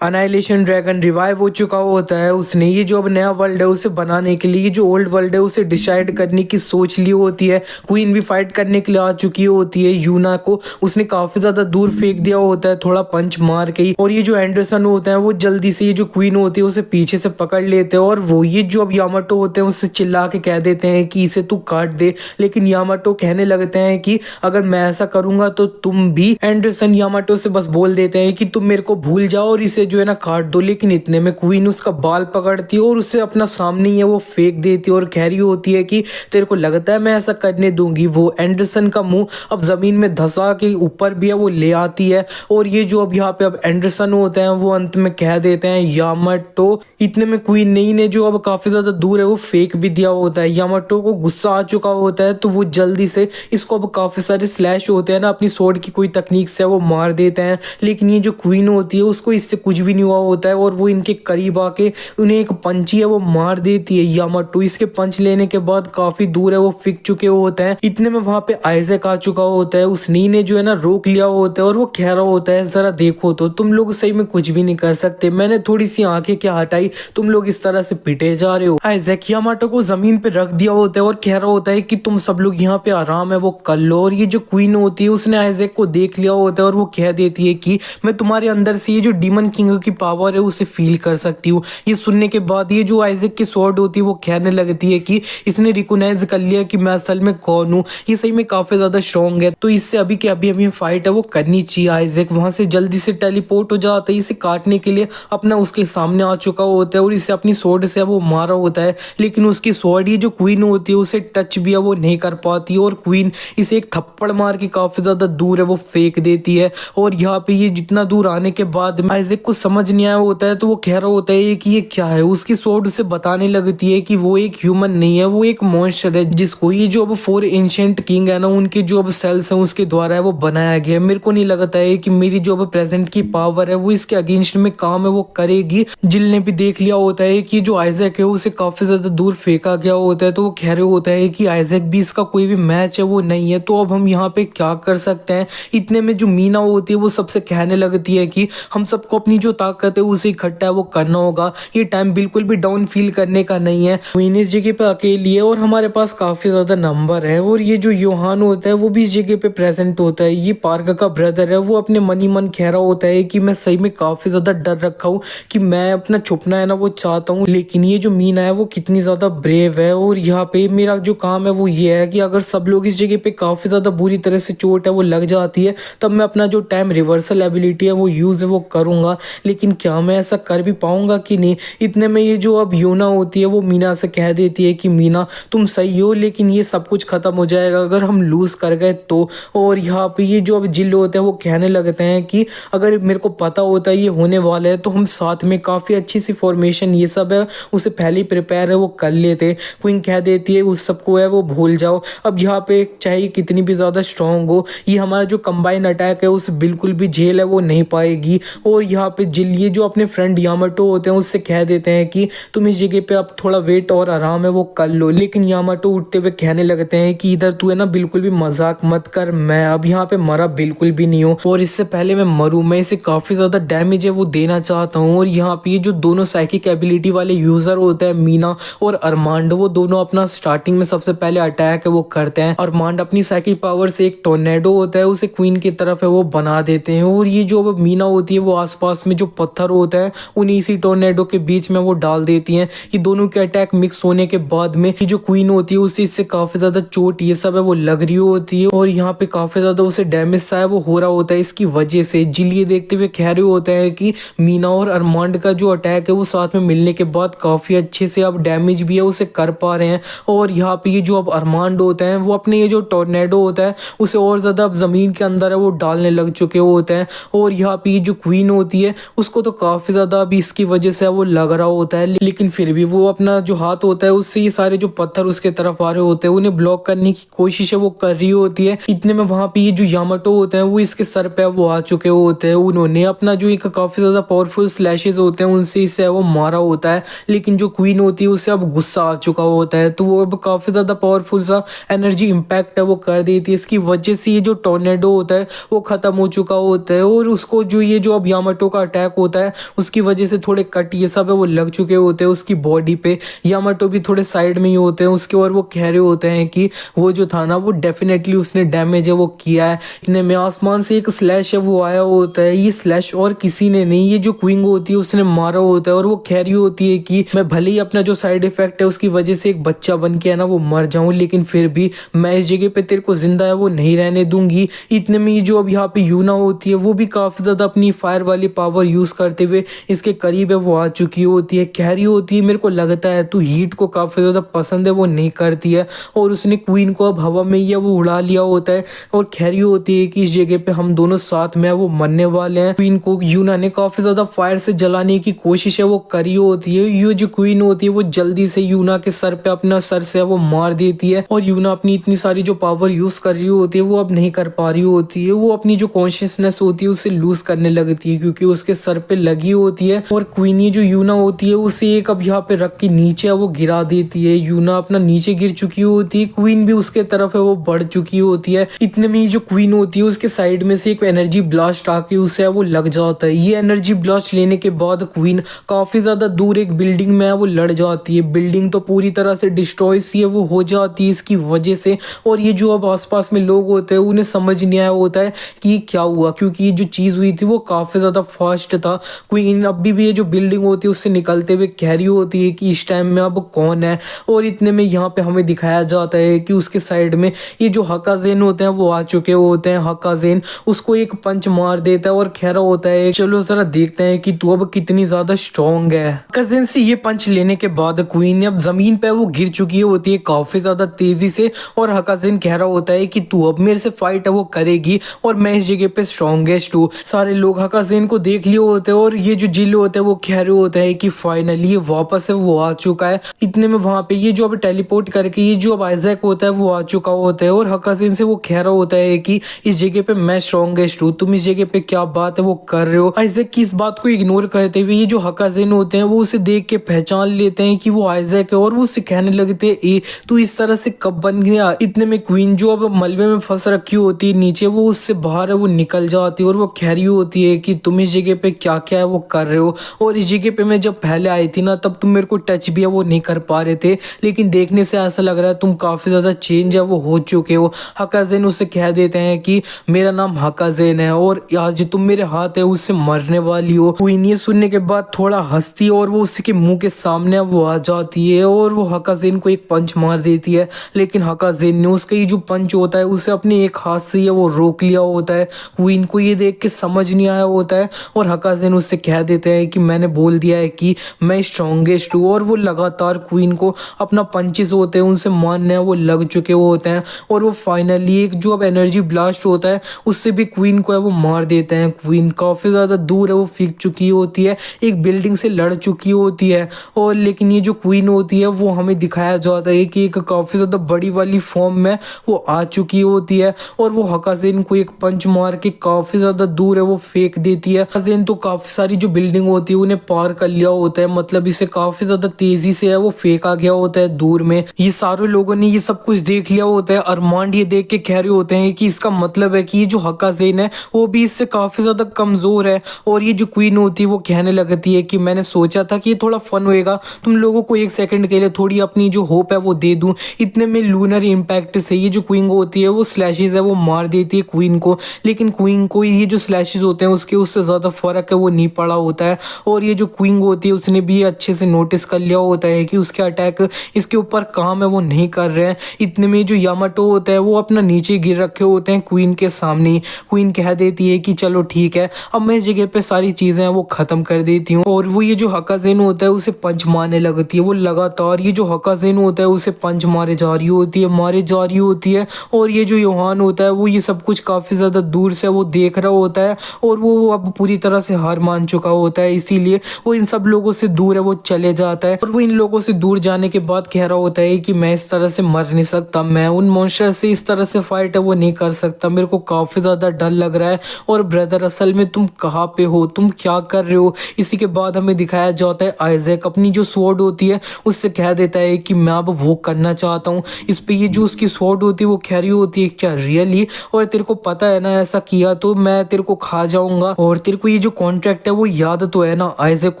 Annihilation dragon revive हो चुका होता है। उसने ये जो अब नया वर्ल्ड है उसे बनाने के लिए, ये जो ओल्ड वर्ल्ड है उसे डिसाइड करने की सोच ली होती है। क्वीन भी फाइट करने के लिए आ चुकी होती है। यूना को उसने काफी ज्यादा दूर फेंक दिया होता है, थोड़ा पंच मार के ही। और ये जो एंडरसन होता है वो जल्दी से ये जो क्वीन होती है उसे पीछे से पकड़ लेते हैं, और वो ये जो अब यामाटो होते हैं उससे चिल्ला के कह देते हैं कि इसे तू काट दे। लेकिन यामाटो कहने लगते हैं कि अगर मैं ऐसा करूंगा तो तुम भी। एंडरसन यामाटो से बस बोल देते हैं कि तुम मेरे को भूल जाओ और इसे जो है ना काट दो। लेकिन इतने में क्वीन उसका बाल पकड़ती है और उसे अपना सामने ही है वो फेंक देती है और कह रही होती है कि तेरे को लगता है मैं ऐसा करने दूंगी। वो एंडरसन का मुंह अब जमीन में धंसा के ऊपर भी है वो ले आती है। और ये जो अब यहाँ पे अब एंडरसन होते हैं वो अंत में कह देते हैं यामाटो। इतने में क्वीन ने जो अब काफी ज्यादा दूर है वो फेंक भी दिया होता है। यामाटो को गुस्सा आ चुका होता है तो वो जल्दी से इसको अब काफी सारे स्लैश होते हैं ना अपनी स्वॉर्ड की कोई तकनीक से वो मार देते हैं। लेकिन ये जो क्वीन होती है उसको इससे कुछ भी नहीं हुआ होता है और वो इनके करीब आके उन्हें एक पंची है वो मार देती है। यामाटो इसके पंच लेने के बाद काफी दूर है वो फेंक चुके होते हैं। इतने में वहां पे आइजैक आ चुका होता है। उसने ने जो है ना रोक लिया होता है और वो कह रहा होता है जरा देखो तो तुम लोग सही में कुछ भी नहीं कर सकते, मैंने थोड़ी सी आंखें क्या हटाई, तुम लोग इस तरह से पिटे जा रहे हो। आइजैक यामाटो को जमीन पे रख दिया होता है और कह रहा होता है कि तुम सब लोग यहाँ पे आराम है वो कर लो। और ये जो क्वीन होती है उसने आइजैक को देख लिया होता है और वो कह देती है कि मैं तुम्हारे अंदर से ये जो डीमन किंग की पावर है उसे फील कर सकती हूँ। ये सुनने के बाद ये जो आइजैक की स्वॉर्ड होती है वो कहने लगती है कि इसने रिकॉग्नाइज कर लिया कि मैं असल में कौन हूँ, ये सही में काफी ज्यादा स्ट्रॉन्ग है, तो इससे अभी के अभी अभी फाइट है वो करनी चाहिए। आइजैक वहां से जल्दी से टेलीपोर्ट हो जाता है, इसे काटने के लिए अपना उसके सामने आ चुका होता है और इसे अपनी स्वॉर्ड से वो मारा होता है। लेकिन उसकी स्वॉर्ड ये जो क्वीन होती है उसे टच भी है वो नहीं कर पाती और क्वीन इसे एक थप्पड़ मार के काफी ज्यादा दूर है वो फेंक देती है। और यहाँ पे ये जितना दूर आने के बाद आइजैक को समझ नहीं आया होता है तो वो कह रहा होता है कि ये क्या है। उसकी स्वॉर्ड उसे बताने लगती है कि वो एक ह्यूमन नहीं है, वो एक मॉन्स्टर है जिसको ये जो अब 4 एंशिएंट किंग है ना उनके जो अब सेल्स हैं उसके द्वारा है वो बनाया गया। मेरे को नहीं लगता है कि मेरी जो अब प्रेजेंट की पावर है वो इसके अगेंस्ट में काम है वो करेगी। जिल ने भी देख लिया होता है कि जो आइजैक है उसे काफी ज्यादा दूर फेंका गया होता है तो वो कह रहे होता है कि आइजैक भी इसका कोई भी मैच है वो नहीं है, तो अब हम यहाँ पे क्या कर सकते हैं। इतने में जो मीना होती है वो सबसे कहने लगती है कि हम सबको अपनी जो ताकत है उसे इकट्ठा है वो करना होगा, ये टाइम बिल्कुल भी डाउन फील करने का नहीं है। क्वीन इस जगह पे अकेली है और हमारे पास काफी ज्यादा नंबर है। और ये जो योहान होता है वो भी इस जगह पे प्रेजेंट होता है। ये पार्क का ब्रदर है, वो अपने मन ही मन कह रहा होता है कि मैं सही में काफी ज्यादा डर रखा हूँ कि मैं अपना छुपना है ना वो चाहता हूँ, लेकिन ये जो मीना है वो कितनी ज्यादा ब्रेव है। और यहाँ पे मेरा जो काम है वो ये है कि अगर सब लोग इस जगह पे काफी ज्यादा बुरी तरह से चोट है वो लग जाती है तब मैं अपना जो टाइम रिवर्सल एबिलिटी है वो यूज है वो करूंगा। लेकिन क्या मैं ऐसा कर भी पाऊंगा कि नहीं। इतने में ये जो अब यूना होती है वो मीना से कह देती है कि मीना तुम सही हो, लेकिन ये सब कुछ खत्म हो जाएगा अगर हम लूज कर गए तो। और यहाँ पे ये जो अब जिल होते हैं वो कहने लगते हैं कि अगर मेरे को पता होता है ये होने वाला है तो हम साथ में काफी अच्छी सी फॉर्मेशन ये सब है उसे पहले ही प्रिपेयर है वो कर लेते। क्वीन कह देती है उस सबको है वो भूल जाओ, अब यहाँ पे चाहे कितनी भी ज्यादा स्ट्रांग हो ये हमारा जो कंबाइन अटैक है उसे बिल्कुल भी झेल है वो नहीं पाएगी। और यहाँ पे जिल ये जो अपने फ्रेंड यामाटो होते हैं उससे कह देते हैं कि तुम इस जगह पे अब थोड़ा वेट और आराम है वो कर लो। लेकिन यामाटो उठते हुए कहने लगते हैं कि इधर तू है ना बिल्कुल भी मजाक मत कर, मैं अब यहाँ पे मरा बिल्कुल भी नहीं हूँ और इससे पहले मैं मरूं मैं इसे काफी ज्यादा डैमेज है वो देना चाहता हूँ। और यहाँ पे ये जो दोनों साइकिक एबिलिटी वाले यूजर होते हैं मीना और अरमांड, वो दोनों अपना स्टार्टिंग में सबसे पहले अटैक है वो करते हैं। अरमांड अपनी साइकिक पावर से एक टोर्नेडो होता है उसे क्वीन की तरफ है वो बना देते हैं। और ये जो अब मीना होती है वो आसपास में जो पत्थर होता है उन्हीं इसी टोर्नेडो के बीच में वो डाल देती हैं। ये दोनों के अटैक मिक्स होने के बाद में ये जो क्वीन होती है उसे इससे काफी ज्यादा चोट ये सब है वो लग रही होती है और यहाँ पे काफी ज्यादा उसे डैमेज सा है वो हो रहा होता है इसकी वजह से। जिल ये देखते हुए कह रहे होता है कि मीना और अरमांड का जो अटैक है वो साथ में मिलने के बाद काफी अच्छे से अब डैमेज भी है उसे कर पा रहे हैं। और यहाँ पे ये जो अब अरमांड होते हैं वो अपने ये जो टोर्नेडो होता है उसे और ज्यादा अब जमीन के अंदर है वो डालने लग चुके होते हैं। और यहाँ पे ये जो क्वीन होती है उसको तो काफी ज्यादा अभी इसकी वजह से वो लग रहा होता है, लेकिन फिर भी वो अपना जो हाथ होता है उससे ये सारे जो पत्थर उसके तरफ आ रहे होते हैं उन्हें ब्लॉक करने की कोशिश है वो कर रही होती है। इतने में वहां पे ये जो यामाटो होते हैं वो इसके सर पे वो आ चुके होते हैं। उन्होंने अपना जो एक काफी ज्यादा पावरफुल स्लैशेस होते हैं उनसे इसे वो मारा होता है, लेकिन जो क्वीन होती है उसे अब गुस्सा आ चुका होता है तो वो अब काफी ज्यादा पावरफुल सा एनर्जी इंपैक्ट है वो कर देती है। इसकी वजह से ये जो टोर्नेडो होता है वो खत्म हो चुका होता है और उसको जो ये जो अब यामाटो का अटैक होता है उसकी वजह से थोड़े कट ये सब है वो लग चुके होते हैं उसकी बॉडी पे। यामाटो भी थोड़े साइड में ही होते हैं उसके और वो कह रहे होते हैं कि वो जो था ना वो डेफिनेटली उसने डैमेज है वो किया है। इतने में आसमान से एक स्लैश है वो आया होता है। ये स्लैश और किसी ने नहीं, ये जो क्विंग होती है उसने मारा होता है। और वो कह रही होती है कि मैं भले ही अपना जो साइड इफेक्ट है उसकी वजह से एक बच्चा बन के है ना वो मर जाऊं, लेकिन फिर भी मैं इस जगह पे तेरे को जिंदा है वो नहीं रहने दूंगी। इतने में ये जो अब यहाँ पे यूना होती है वो भी काफी ज्यादा अपनी फायर वाली पावर यूज करते हुए इसके करीब है वो आ चुकी होती है। कह रही होती है मेरे को लगता है तू हीट को काफी ज्यादा पसंद है वो नहीं करती है। और उसने क्वीन को अब हवा में ही है वो उड़ा लिया होता है और कह रही होती है कि इस जगह पे हम दोनों साथ में है वो मरने वाले हैं। क्वीन को यूना ने काफी ज्यादा फायर से जलाने की कोशिश है वो करी होती है। ये जो क्वीन होती है वो जल्दी से यूना के सर पे अपना सर से वो मार देती है और यूना अपनी इतनी सारी जो पावर यूज कर रही होती है वो अब नहीं कर पा रही होती है। वो अपनी जो कॉन्शियसनेस होती है उसे लूज करने लगती है क्योंकि उसके सर पे लगी होती है। और क्वीन ये जो यूना होती है उसे एक अब यहाँ पे रख के नीचे वो गिरा देती है। यूना अपना नीचे गिर चुकी होती है, क्वीन भी उसके तरफ है वो बढ़ चुकी होती है। इतने में ये जो क्वीन होती है उसके साइड में से एक एनर्जी ब्लास्ट आके उसे वो लग जाता है। ये एनर्जी ब्लास्ट लेने के बाद क्वीन काफी ज्यादा दूर एक बिल्डिंग में वो लड़ जाती है। बिल्डिंग तो पूरी तरह से डिस्ट्रॉय सी है वो हो जाती है इसकी वजह से। और ये जो अब आसपास में लोग होते हैं उन्हें समझ नहीं आया होता है कि क्या हुआ, क्योंकि ये जो चीज हुई थी वो काफी ज्यादा फास्ट था। क्वीन अभी भी ये जो बिल्डिंग होती है उससे निकलते हुए कह रही होती है कि इस टाइम में अब कौन है। और इतने में यहाँ पे हमें दिखाया जाता है कि उसके साइड में ये जो हकाजेन होते हैं वो आ चुके होते हैं। हकाजेन उसको एक पंच मार देता है और कह रहा होता है चलो जरा देखते हैं कि तू अब कितनी ज्यादा स्ट्रॉन्ग है। हकाजेन से ये पंच लेने के बाद क्वीन अब जमीन पे वो गिर चुकी होती है काफी ज्यादा तेजी से। और हकाजेन कह रहा होता है कि तू अब मेरे से फाइट है वो करेगी और मैं इस जगह पे स्ट्रॉन्गेस्ट हूँ। सारे लोग हकाजेन को देख लिए होते हैं और ये जो जिल होते हैं वो कह रहे होते हैं कि फाइनली वापस है वो आ चुका है। इतने में वहां पे ये जो अब टेलीपोर्ट करके ये जो अब आइजैक होता है वो आ चुका होता है और हकाजेन से वो कह रहा होता है कि इस जगह पे मैं स्ट्रॉन्गेस्ट हूँ, तुम इस जगह पे क्या बात है वो कर रहे हो। आइजैक की इस बात को इग्नोर करते हुए ये जो हकाजेन होते हैं वो उसे देख के पहचान लेते हैं कि वो आइजैक है और वो उससे कहने लगते हैं ए तू इस तरह से कब बन गया। इतने में क्वीन जो अब मलबे में फंस रखी होती है नीचे वो उससे बाहर है वो निकल जाती है और वो कह रही होती है कि तुम इस जगह पे क्या क्या है वो कर रहे हो। और इस जगह पे मैं जब पहले आई थी ना तब तुम मेरे को टच भी है वो नहीं कर पा रहे थे, लेकिन देखने से ऐसा लग रहा है तुम काफी ज्यादा चेंज है वो हो चुके हो। हकाजेन उसे कह देते हैं कि मेरा नाम हकाजेन है और आज तुम मेरे हाथ है उससे मरने वाली हो। क्वीन ये सुनने के बाद थोड़ा हंसती है और वो उसके मुंह के सामने वो आ जाती है और वो हकाजेन को एक पंच मार देती है। लेकिन हकाजेन ने उसका ये जो पंच होता है उसे अपने एक हाथ से वो रोक लिया होता है। क्वीन को ये देख के समझ नहीं आया होता है और हकाजेन उससे कह देते हैं कि मैंने बोल दिया है कि मैं स्ट्रॉन्गेस्ट हूँ। और वो लगातार क्वीन को अपना पंचेस होते हैं उनसे मारने वो लग चुके होते हैं और वो फाइनली एक जो अब एनर्जी ब्लास्ट होता है उससे भी क्वीन को है वो मार देते हैं। क्वीन काफी ज्यादा दूर है वो फेंक चुकी होती है, एक बिल्डिंग से लड़ चुकी होती है। और लेकिन ये जो क्वीन होती है वो हमें दिखाया जाता है कि एक काफी ज्यादा बड़ी वाली फॉर्म में वो आ चुकी होती है और वो हकाजेन को एक पंच मार के काफी ज्यादा दूर है वो फेंक देती है। हकाजेन तो काफी सारी जो बिल्डिंग होती है उन्हें पार कर लिया होता है, मतलब इसे काफी ज्यादा तेजी से है वो फेंका गया होता है दूर में। ये सारे लोगों ने ये सब कुछ देख लिया होता है। अरमांड ये देख के कह रहे होते हैं कि इसका मतलब है कि ये जो हकाजेन है वो भी इससे काफी ज्यादा कमजोर है। और ये जो क्वीन होती है वो कहने लगती है कि मैंने सोचा था कि ये थोड़ा फन होएगा, तुम लोगों को एक सेकंड के लिए थोड़ी अपनी जो होप है वो दे दूं। इतने में लूनर इम्पैक्ट से ये जो क्वीन होती है वो स्लैशेस है वो मार देती है क्वीन को, लेकिन क्वीन को ये जो स्लैशेस होते हैं उसके उससे ज्यादा फर्क है वो नहीं पड़ा होता है। और ये जो क्वीन होती है उसने भी अच्छे से नोटिस कर लिया होता है कि उसके अटैक इसके ऊपर काम है वो नहीं कर रहे हैं। इतने में जो यामाटो होता है वो अपना नीचे गिर रखे होते हैं क्वीन के सामने। क्वीन कह देती है कि चलो ठीक है अब मैं इस जगह पे सारी चीजें वो खत्म कर देती हूँ। और वो ये जो हकाजेन होता है उसे पंच मारने लगती है। वो लगातार ये जो हकाजेन होता है उसे पंच मारे जा रही होती है। और ये जो योहान होता है वो ये सब कुछ काफी ज्यादा दूर से वो देख रहा होता है और वो अब पूरी तरह से हार मान चुका होता है, इसीलिए वो इन सब लोगों से दूर है वो चले जाता है। और वो इन लोगों से दूर जाने के बाद कह रहा होता है कि मैं इस तरह से मर नहीं सकता, मैं उन मॉन्स्टर से इस तरह से फाइट है वो नहीं कर सकता, मेरे को काफी ज्यादा डर लग रहा है। और ब्रदर असल में तुम कहाँ पे हो, तुम क्या कर रहे हो। इसी के बाद हमें दिखाया जाता है आइजैक अपनी जो स्वॉर्ड होती है उससे कह देता है कि मैं अब वो करना चाहता हूँ। इस पे ये जो उसकी स्वॉर्ड होती है वो कह रही होती है क्या रियली, और तेरे को पता है ना ऐसा किया तो मैं तेरे को खा जाऊंगा। और तेरे को ये जो कॉन्ट्रैक्ट है वो याद तो है ना। आइजैक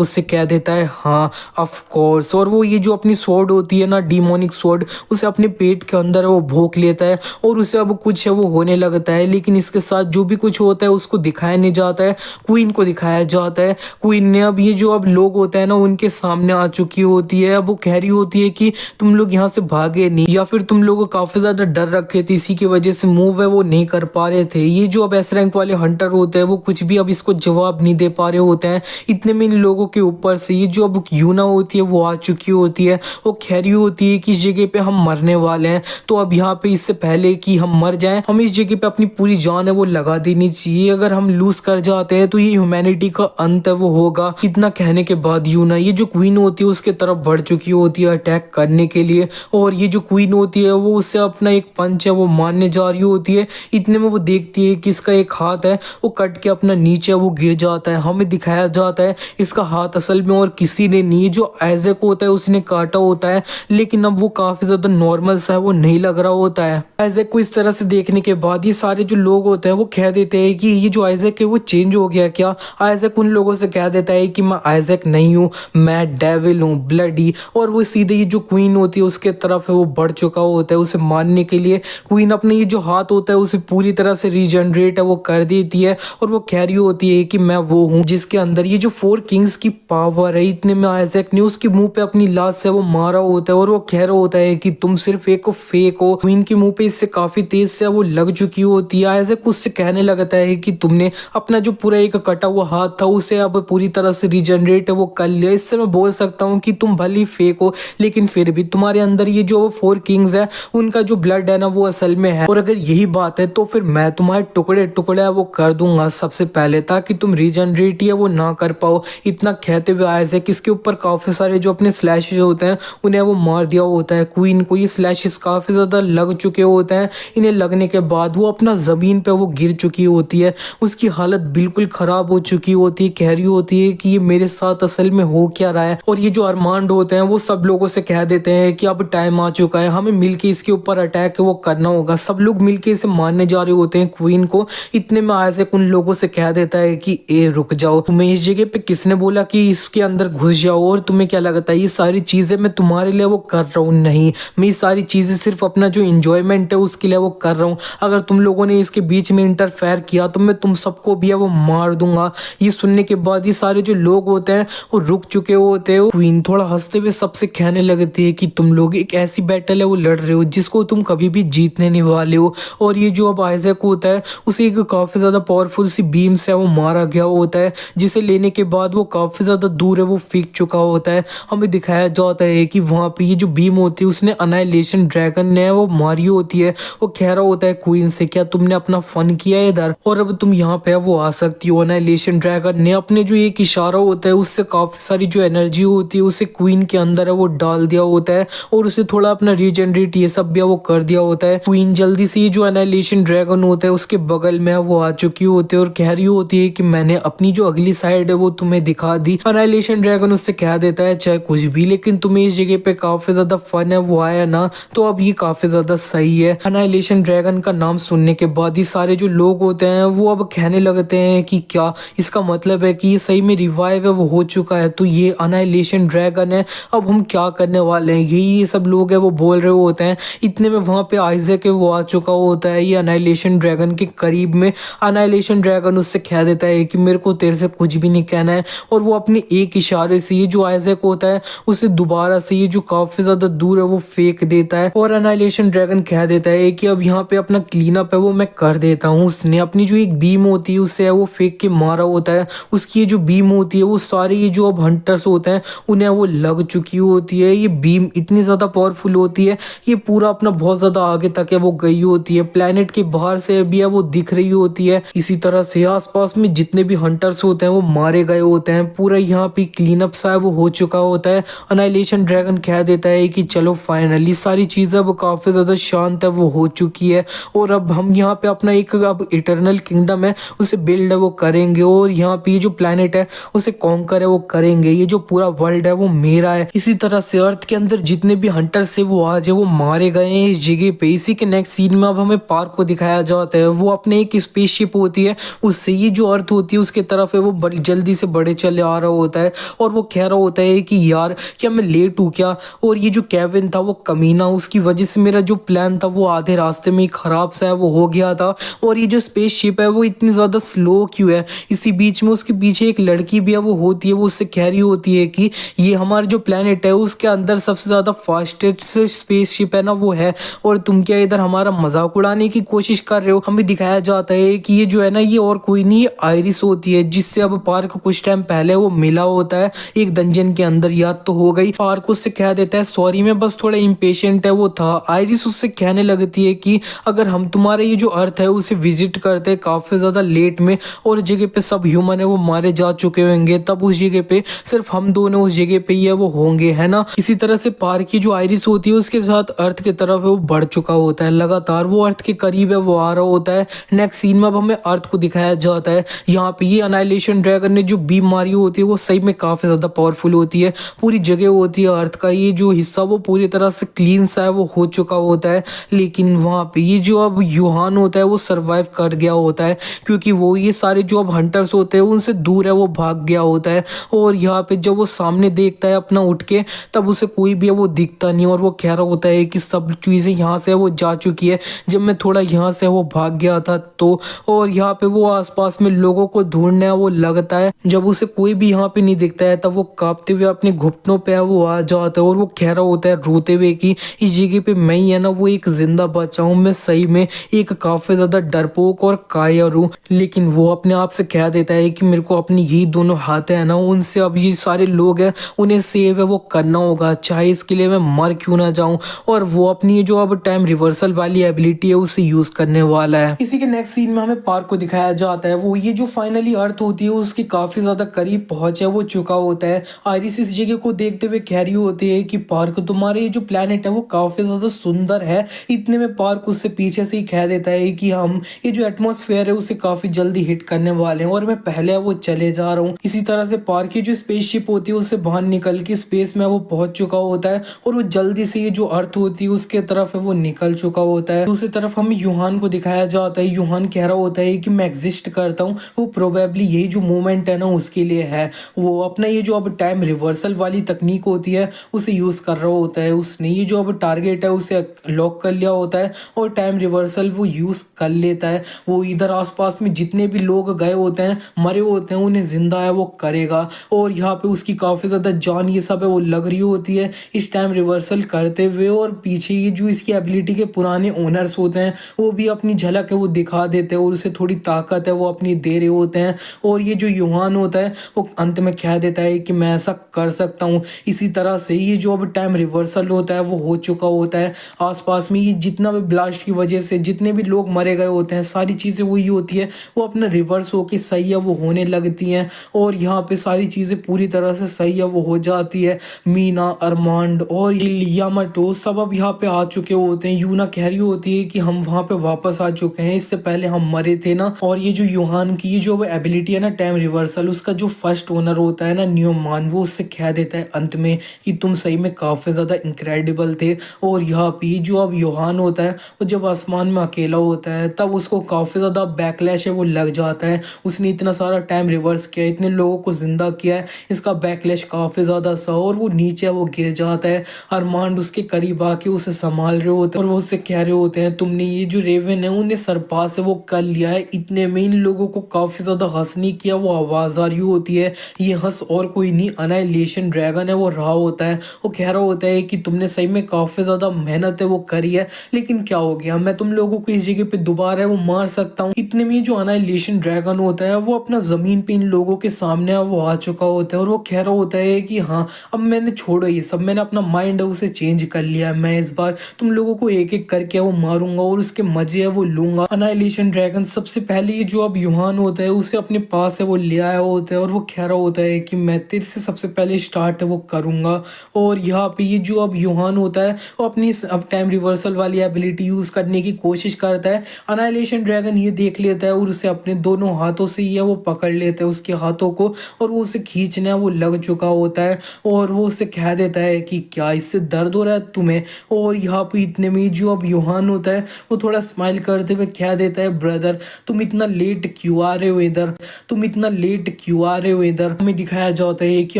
उससे कह देता है हाँ ऑफ कोर्स, और वो ये जो अपनी स्वॉर्ड होती है ना, डीमोनिक स्वॉर्ड, उसे अपने पेट के अंदर वो भोंक लेता है और उसे अब कुछ है वो होने लगता है। लेकिन इसके साथ जो भी कुछ होता है उसको दिखाया नहीं जाता है, क्वीन को दिखाया जाता है। क्वीन ने अब ये जो अब लोग होते हैं ना उनके सामने आ चुकी होती है। अब वो कह रही होती है कि तुम लोग यहाँ से भागे नहीं, या फिर तुम लोगों को काफी ज्यादा डर रखे थे, इसी की वजह से मूव है वो नहीं कर पा रहे थे। ये जो अब एस रैंक वाले हंटर होते हैं वो कुछ भी अब इसको जवाब नहीं दे पा रहे होते हैं। इतने में इन लोगों के ऊपर से ये जो अब यूना होती है वो आ चुकी होती है। वो कह रही होती है कि इस जगह पे हम मरने वाले हैं, तो अब यहाँ पे इससे पहले कि हम मर जाएं, हम इस जगह पे अपनी पूरी जान है वो लगा देनी चाहिए। अगर हम लूज कर जाते हैं तो ये ह्यूमैनिटी का अंत है वो होगा। इतना कहने के बाद यूना ये जो क्वीन होती है उसके तरफ बढ़ चुकी होती है अटैक करने के लिए, और ये जो क्वीन होती है वो उससे अपना एक पंच है वो मारने जा रही होती है। इतने में वो देखती है कि इसका एक हाथ है वो कट के अपना नीचे वो गिर जाता है। हमें दिखाया जाता है इसका हाथ असल में और किसी ने नहीं, जो आइजैक होता है उसने काटा होता है, लेकिन अब वो काफी ज्यादा नॉर्मल सा है वो नहीं लग रहा होता है। आइजैक को इस तरह से देखने के बाद ये सारे जो लोग होते हैं वो कह देते हैं कि ये जो आइजैक है वो चेंज हो गया क्या। आइजैक उन लोगों से कह देता है कि मैं आइजैक नहीं हूँ, मैं डेविल हूँ, ब्लडी। और वो सीधे ये जो क्वीन होती है उसके तरफ है वो बढ़ चुका होता है उसे मारने के लिए। क्वीन अपने ये जो हाथ होता है उसे पूरी तरह से रीजनरेट है वो कर देती है, और वो कह रही होती है कि मैं वो हूँ जिसके अंदर ये जो 4 किंग्स की पावर है। इतने में आइजैक ने उसके मुंह पे अपनी लात से वो मारा होता है, और वो कह रहा होता है कि तुम सिर्फ एक फेक हो। क्वीन के मुंह पे इससे काफी तेज से वो लग चुकी होती है। आइजैक उससे कहने लगता है कि तुमने अपना जो पूरा एक कटा हुआ हाथ था उसे अब पूरी तरह से रीजनरेट है वो कर लिया। इससे मैं बोल सकता हूँ कि तुम भले फेक हो, लेकिन फिर भी तुम्हारे अंदर ये जो 4 किंग्स है उनका जो ब्लड है ना वो असल में है। और अगर यही बात है तो फिर मैं तुम्हारे टुकड़े टुकड़े वो कर दूंगा सबसे पहले, ताकि तुम रीजनरेट है वो ना कर पाओ। इतना कहते हुए आइजैक इसके ऊपर काफी सारे जो अपने स्लैशेस होते हैं उन्हें वो मार दिया होता है। क्वीन को ये स्लैशेस काफी ज्यादा लग चुके होते हैं। इन्हें लगने के बाद वो अपना जमीन पे वो गिर चुकी होती है, उसकी हालत बिल्कुल खराब हो चुकी होती है। कह रही होती है कि ये मेरे साथ असल में हो क्या रहा है। और ये जो अरमांड होते हैं वो सब लोगों से कह देते हैं कि अब टाइम आ चुका है, हमें मिलके इसके ऊपर अटैक वो करना होगा। सब लोग मिलके इसे मारने जा रहे होते हैं क्वीन को। इतने में आइजैक उन लोगों से कह देता है कि ए रुक जाओ, तुम्हें इस जगह पे किसने बोला कि इसके अंदर घुस जाओ, और तुम्हें क्या लगता है ये सारी चीजें मैं तुम्हारे लिए वो कर रहा हूँ? नहीं, मैं ये सारी चीजें सिर्फ अपना जो इंजॉयमेंट है उसके लिए वो कर रहा हूँ। अगर तुम लोगों ने इसके बीच में इंटरफेयर किया तो मैं तुम सबको भी है वो मार दूंगा। ये सुनने के बाद ये सारे जो लोग होते हैं वो रुक चुके होते हैं। क्वीन थोड़ा हंसते हुए सबसे कहने लगती है कि तुम लोग एक ऐसी बैटल है वो लड़ रहे हो जिसको तुम कभी भी जीतने नहीं वाले हो। और ये जो अब आइजैक होता है उसे एक काफी ज्यादा पावरफुल सी बीम से वो मारा गया होता है, जिसे लेने के बाद वो काफी ज्यादा दूर है वो फेंक चुका होता है। हमें दिखाया जाता है कि वहां पे ये जो बीम होती है उसने अनाइलेशन ड्रैगन ने वो मारी होती है। वो कह रहा होता है क्वीन से, क्या तुमने अपना फन किया इधर और अब तुम यहाँ पे वो आ सकती हो। अनाइलेशन ड्रैगन ने अपने जो एक इशारा होता है उससे काफी सारी जो एनर्जी होती है उसे क्वीन के अंदर है वो डाल दिया होता है, और उसे थोड़ा अपना रीजनरेट ये सब भी वो कर दिया होता है। क्वीन जल्दी से ये जो अनाइलेशन ड्रैगन होता है उसके बगल में वो आ चुकी होती है और कह रही होती है कि मैंने अपनी जो अगली साइड है वो तुम्हें दिखा दी। अनाइलेशन ड्रैगन उससे कह देता है चाहे कुछ भी, लेकिन तुम्हें इस जगह पे काफी ज्यादा फन है वो आया ना, तो अब ये काफी ज्यादा सही है। अनाइलेशन ड्रैगन का नाम सुनने के बाद ये सारे जो लोग होते हैं वो अब कहने लगते हैं कि क्या इसका मतलब है कि ये सही में रिवाइव है वो हो चुका है, तो ये अनाइलेशन ड्रैगन है, अब हम क्या करने वाले हैं, यही ये सब लोग है वो बोल रहे होते हैं। इतने में वहां पे आइजैक है वो आ चुका होता है ये अनाइलेशन ड्रैगन के करीब में। अनाइलेशन ड्रैगन उससे कह देता है कि मेरे को तेरे से कुछ भी नहीं कहना है, और वो अपने एक इशारे से ये जो आइजैक होता है उसे दोबारा से ये जो काफी ज्यादा दूर है वो फेंक देता है। और अनाइलेशन ड्रैगन कह देता है कि अब यहाँ पे अपना क्लीन अप है वो मैं कर देता हूँ। उसने अपनी जो एक बीम होती है उससे वो फेंक के मारा होता है। उसकी ये जो बीम होती है वो सारे ये जो अब हंटर्स होते हैं उन्हें वो लग चुकी होती है। ये बीम इतनी ज्यादा पावरफुल होती है, ये पूरा अपना बहुत ज्यादा आगे तक है वो गई होती है, प्लेनेट के बाहर से भी है वो दिख रही होती है। इसी तरह से आसपास में जितने भी हंटर्स होते हैं वो मारे गए होते हैं। पूरा यहाँ पे क्लीन अप सा है वो हो चुका होता है। अनाइलेशन ड्रैगन कह देता है कि चलो फाइनली सारी चीजें अब काफी ज्यादा शांत है वो हो चुकी है, और अब हम यहाँ पे अपना एक अब इटर्नल किंगडम है उसे बिल्ड है वो करेंगे, और यहाँ पे ये जो प्लेनेट है उसे कॉन्कर है वो करेंगे। ये जो पूरा वर्ल्ड है वो मेरा है। इसी तरह से अर्थ के अंदर जितने भी हंटर्स है वो आज है वो मारे गए हैं इस जगह पे। इसी के नेक्स्ट सीन में अब हमें पार्क को दिखाया जाता है। वो अपने एक स्पेसशिप होती है उससे ये जो अर्थ होती होती है उसके तरफ है वो जल्दी से बढ़े चले आ रहा होता है और वो कह रहा होता है कि यार क्या मैं लेट हूँ क्या। और ये जो केविन था वो कमीना, उसकी वजह से मेरा जो प्लान था वो आधे रास्ते में ही खराब सा है वो हो गया था। और ये जो स्पेसशिप है वो इतनी ज़्यादा स्लो क्यों है। इसी बीच में उसके पीछे एक लड़की भी है वो होती है, वो उससे कह रही होती है कि ये हमारा जो प्लेनेट है उसके अंदर सबसे ज़्यादा फास्टेस्ट स्पेसशिप है ना वो है, और तुम क्या इधर हमारा मजाक उड़ाने की कोशिश कर रहे हो। हमें दिखाया जाता है कि ये जो है ना ये और कोई नहीं, ये आयरिस होती है जिससे अब पार्क कुछ टाइम पहले वो मिला होता है एक डंजन के अंदर। याद तो हो गई। पार्क उससे कह देता है सॉरी मैं बस थोड़ा इम्पेशेंट है वो था। आयरिस उससे कहने लगती है कि अगर हम तुम्हारे ये जो अर्थ है उसे विजिट करते काफी ज्यादा लेट में और जगह पे सब ह्यूमन है वो मारे जा चुके होंगे, तब उस जगह पे सिर्फ हम दोनों उस जगह पे ही है वो होंगे, है ना। इसी तरह से पार्क की जो आयरिस होती है उसके साथ अर्थ की तरफ है वो बढ़ चुका होता है, लगातार वो अर्थ के करीब है वो आ रहा होता है। नेक्स्ट सीन में अब हमें अर्थ को दिखाया जाता है। यहाँ पे ये अनाइलेशन ड्रैगन ने जो बीम मारी होती है वो सही में काफी ज्यादा पावरफुल होती है। पूरी जगह होती है अर्थ का ये जो हिस्सा वो पूरी तरह से क्लीन सा है वो हो चुका होता है। लेकिन वहाँ पे ये जो अब यूहान होता है वो सरवाइव कर गया होता है, क्योंकि वो ये सारे जो अब हंटर्स होते हैं उनसे दूर है वो भाग गया होता है। और यहाँ पे जब वो सामने देखता है अपना उठ के, तब उसे कोई भी है वो दिखता नहीं और वो कह रहा होता है कि सब चीज़ें यहाँ से वो जा चुकी है जब मैं थोड़ा यहाँ से वो भाग गया था तो। और यहाँ पे वो आसपास में लोगों को ढूंढने वो लगता है, जब उसे कोई भी यहाँ पे नहीं दिखता है तब वो कांपते हुए अपने घुटनों पे वो आ जाता है और वो कह रहा होता है रोते हुए कि इस जगह पे मैं ही है ना वो एक जिंदा बचा हूँ, मैं सही में एक काफी ज्यादा डरपोक और कायर हूँ। लेकिन वो अपने आप से कह देता है कि मेरे को अपनी यही दोनों हाथ है ना उनसे अब ये सारे लोग हैं उन्हें सेव है वो करना होगा, चाहे इसके लिए मैं मर क्यों ना जाऊं। और वो अपनी जो अब टाइम रिवर्सल वाली एबिलिटी है उसे यूज करने वाला है। इसी के नेक्स्ट सीन में हमें पार्क को दिखाया जाता है। वो ये जो फाइनली अर्थ होती है उसके काफी ज्यादा करीब पहुंचे वो चुका होता है। आयरिस इस जगह को देखते हुए कह रही होती है कि पार्क तुम्हारे ये जो प्लेनेट है वो काफी ज्यादा सुंदर है। इतने में पार्क उससे पीछे से ही कह देता है कि हम ये जो एटमॉस्फेयर है उसे काफी जल्दी हिट करने वाले हैं और मैं पहले वो चले जा रहा हूँ। इसी तरह से पार्क की जो स्पेसशिप होती है उससे बाहर निकल के स्पेस में वो पहुंच चुका होता है और वो जल्दी से ये जो अर्थ होती है उसके तरफ है वो निकल चुका होता है। दूसरी तरफ हमें यूहान को दिखाया जाता है। यूहान कह रहा होता है कि मैं एग्जिस्ट करता हूँ, वो प्रोबेबली यही जो मूवमेंट है ना उसके लिए है। वो अपना ये जो अब टाइम रिवर्सल वाली तकनीक होती है उसे यूज कर रहा होता है। उसने ये जो अब टारगेट है उसे लॉक कर लिया होता है और टाइम रिवर्सल वो यूज कर लेता है। वो इधर आसपास में जितने भी लोग गए होते हैं मरे होते हैं उन्हें जिंदा है वो करेगा। और यहाँ पे उसकी काफी ज्यादा जान ये सब है वो लग रही होती है इस टाइम रिवर्सल करते हुए। और पीछे ये जो इसकी एबिलिटी के पुराने ओनर्स होते हैं वो भी अपनी झलक है वो दिखा देते हैं और उसे थोड़ी ताकत है वो अपनी दे रहे होते हैं। और ये जो यूहान होता है वो अंत में कह देता है कि मैं ऐसा कर सकता हूँ। इसी तरह से ये जो अब टाइम रिवर्सल होता है वो हो चुका होता है। आसपास में ये जितना भी ब्लास्ट की वजह से जितने भी लोग मरे गए होते हैं सारी चीज़ें वही होती है वो अपना रिवर्स होके सही है वो होने लगती हैं। और यहाँ पे सारी चीज़ें पूरी तरह से सही है वो हो जाती है। मीना, अरमांड और यामाटो सब अब यहाँ पे आ चुके होते हैं। यूना कह रही होती है कि हम वहाँ पे वापस आ चुके हैं, इससे पहले हम मरे थे ना। और ये जो यूहान की ये जो एबिलिटी है ना टाइम रिवर्सल, उसका जो फर्स्ट ओनर होता है ना न्यूमान, वो उससे कह देता है अंत में कि तुम सही में काफ़ी ज़्यादा इनक्रेडिबल थे। और यहाँ पे जो अब यूहान होता है वो जब आसमान में अकेला होता है तब उसको काफ़ी ज़्यादा बैकलैश है वो लग जाता है। उसने इतना सारा टाइम रिवर्स किया, इतने लोगों को जिंदा किया है, इसका बैकलैश काफ़ी ज़्यादा सा और वो नीचे वो गिर जाता है। अरमांड उसके करीब आके उसे संभाल रहे होते हैं और वो उससे कह रहे होते हैं तुमने ये जो रेवन है उन्हें सरपास से वो कर लिया है। इतने में इन लोगों को काफ़ी ज़्यादा हंसने किया वो आवाज़ आ रही होती है। ये हंस और कोई नहीं अनाइलेशन ड्रैगन है वो रहा होता है। वो कह रहा होता है कि तुमने सही में काफ़ी ज़्यादा मेहनत है वो करी है, लेकिन क्या हो गया, मैं तुम लोगों को इस जगह पे दोबारा वो मार सकता हूँ। इतने में जो अनाइलेशन ड्रैगन होता है वो अपना ज़मीन पे इन लोगों के सामने वो आ चुका होता है और वो कह रहा होता है कि हाँ अब मैंने छोड़ो ये सब, मैंने अपना माइंड है उसे चेंज कर लिया है, मैं इस बार तुम लोगों को एक एक करके वो मारूंगा और उसके मजे है वो लूंगा। अनाइलेशन ड्रैगन सबसे पहले ये जो अब यूहान होता है उसे अपने पास है वो ले आया होता है और वो कह रहा होता है कि मैं तेरे से सबसे पहले स्टार्ट है वो करूंगा। और यहाँ पे ये जो अब यूहान होता है वो अपनी अब टाइम रिवर्सल वाली एबिलिटी यूज करने की कोशिश करता है। अनाइलेशन ड्रैगन ये देख लेता है और उसे अपने दोनों हाथों से ये वो पकड़ लेता है उसके हाथों को और वो उसे खींचने वो लग चुका होता है। और वो उससे कह देता है कि क्या इससे दर्द हो रहा है तुम्हें। और यहाँ पे इतने में जो अब यूहान होता है वो थोड़ा स्माइल करते हुए कह देता है ब्रदर तुम इतना लेट क्यों आ रहे रहे हो इधर, तुम इतना लेट क्यों आ रहे हो इधर। हमें दिखाया जाता है कि